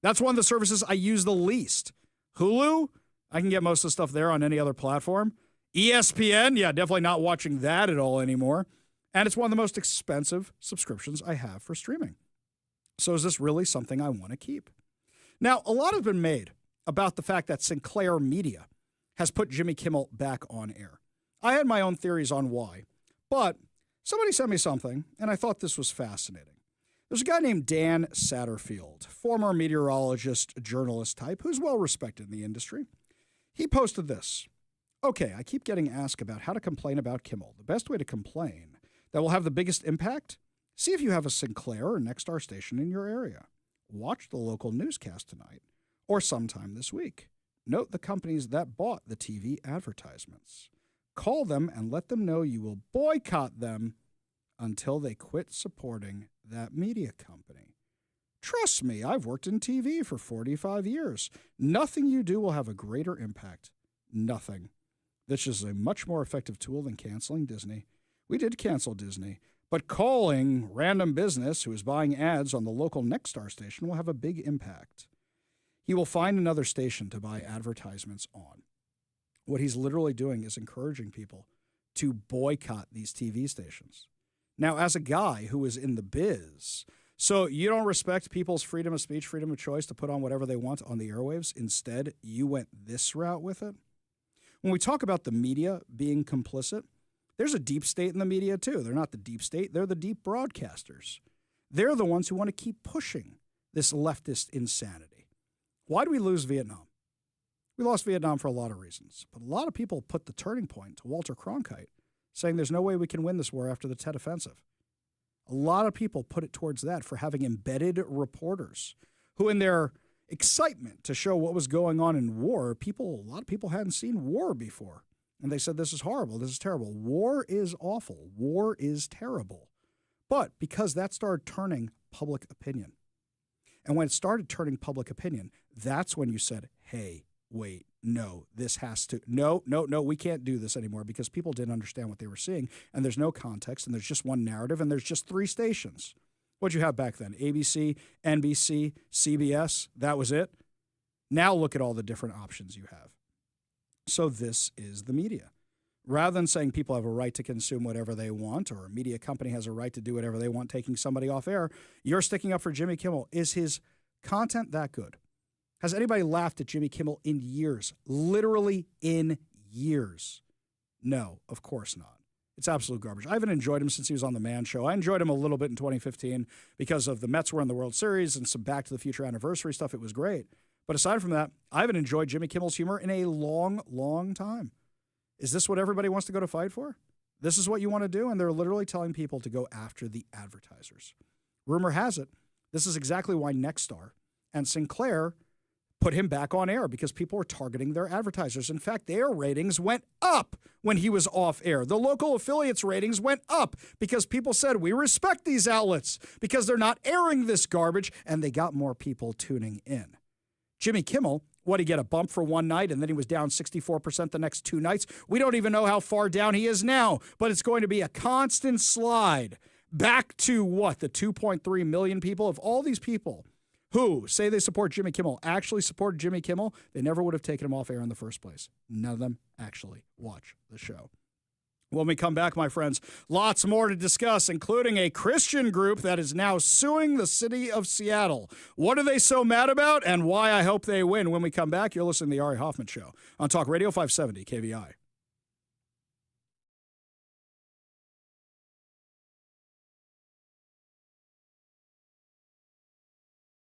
That's one of the services I use the least. Hulu, I can get most of the stuff there on any other platform. ESPN, yeah, definitely not watching that at all anymore. And it's one of the most expensive subscriptions I have for streaming. So is this really something I want to keep? Now, a lot has been made about the fact that Sinclair Media has put Jimmy Kimmel back on air. I had my own theories on why, but somebody sent me something, and I thought this was fascinating. There's a guy named Dan Satterfield, former meteorologist, journalist type, who's well-respected in the industry. He posted this. Okay, I keep getting asked about how to complain about Kimmel. The best way to complain that will have the biggest impact? See if you have a Sinclair or Nexstar station in your area. Watch the local newscast tonight or sometime this week. Note the companies that bought the TV advertisements. Call them and let them know you will boycott them until they quit supporting that media company. Trust me, I've worked in TV for 45 years. Nothing you do will have a greater impact. Nothing. This is a much more effective tool than canceling Disney. We did cancel Disney, but calling random business who is buying ads on the local Nexstar station will have a big impact. He will find another station to buy advertisements on. What he's literally doing is encouraging people to boycott these TV stations. Now, as a guy who is in the biz, so you don't respect people's freedom of speech, freedom of choice to put on whatever they want on the airwaves. Instead, you went this route with it. When we talk about the media being complicit, there's a deep state in the media too. They're not the deep state. They're the deep broadcasters. They're the ones who want to keep pushing this leftist insanity. Why did we lose Vietnam? We lost Vietnam for a lot of reasons, but a lot of people put the turning point to Walter Cronkite, saying there's no way we can win this war after the Tet Offensive. A lot of people put it towards that for having embedded reporters who, in their excitement to show what was going on in war, a lot of people hadn't seen war before. And they said, this is horrible, this is terrible. War is awful. War is terrible. But because that started turning public opinion. And when it started turning public opinion, that's when you said, hey, wait, no, this has to, no, we can't do this anymore because people didn't understand what they were seeing. And there's no context, and there's just one narrative, and there's just 3 stations. What'd you have back then? ABC, NBC, CBS, that was it? Now look at all the different options you have. So this is the media. Rather than saying people have a right to consume whatever they want or a media company has a right to do whatever they want, taking somebody off air, you're sticking up for Jimmy Kimmel. Is his content that good? Has anybody laughed at Jimmy Kimmel in years? Literally in years? No, of course not. It's absolute garbage. I haven't enjoyed him since he was on The Man Show. I enjoyed him a little bit in 2015 because of the Mets were in the World Series and some Back to the Future anniversary stuff. It was great. But aside from that, I haven't enjoyed Jimmy Kimmel's humor in a long, long time. Is this what everybody wants to go to fight for? This is what you want to do? And they're literally telling people to go after the advertisers. Rumor has it, this is exactly why Nexstar and Sinclair put him back on air, because people were targeting their advertisers. In fact, their ratings went up when he was off air. The local affiliates' ratings went up because people said, we respect these outlets because they're not airing this garbage, and they got more people tuning in. Jimmy Kimmel, what, he get a bump for one night and then he was down 64% the next 2 nights? We don't even know how far down he is now, but it's going to be a constant slide back to what, the 2.3 million people? Of all these people who say they support Jimmy Kimmel actually supported Jimmy Kimmel, they never would have taken him off air in the first place. None of them actually watch the show. When we come back, my friends, lots more to discuss, including a Christian group that is now suing the city of Seattle. What are they so mad about, and why I hope they win? When we come back, you're listening to the Ari Hoffman Show on Talk Radio 570 KVI.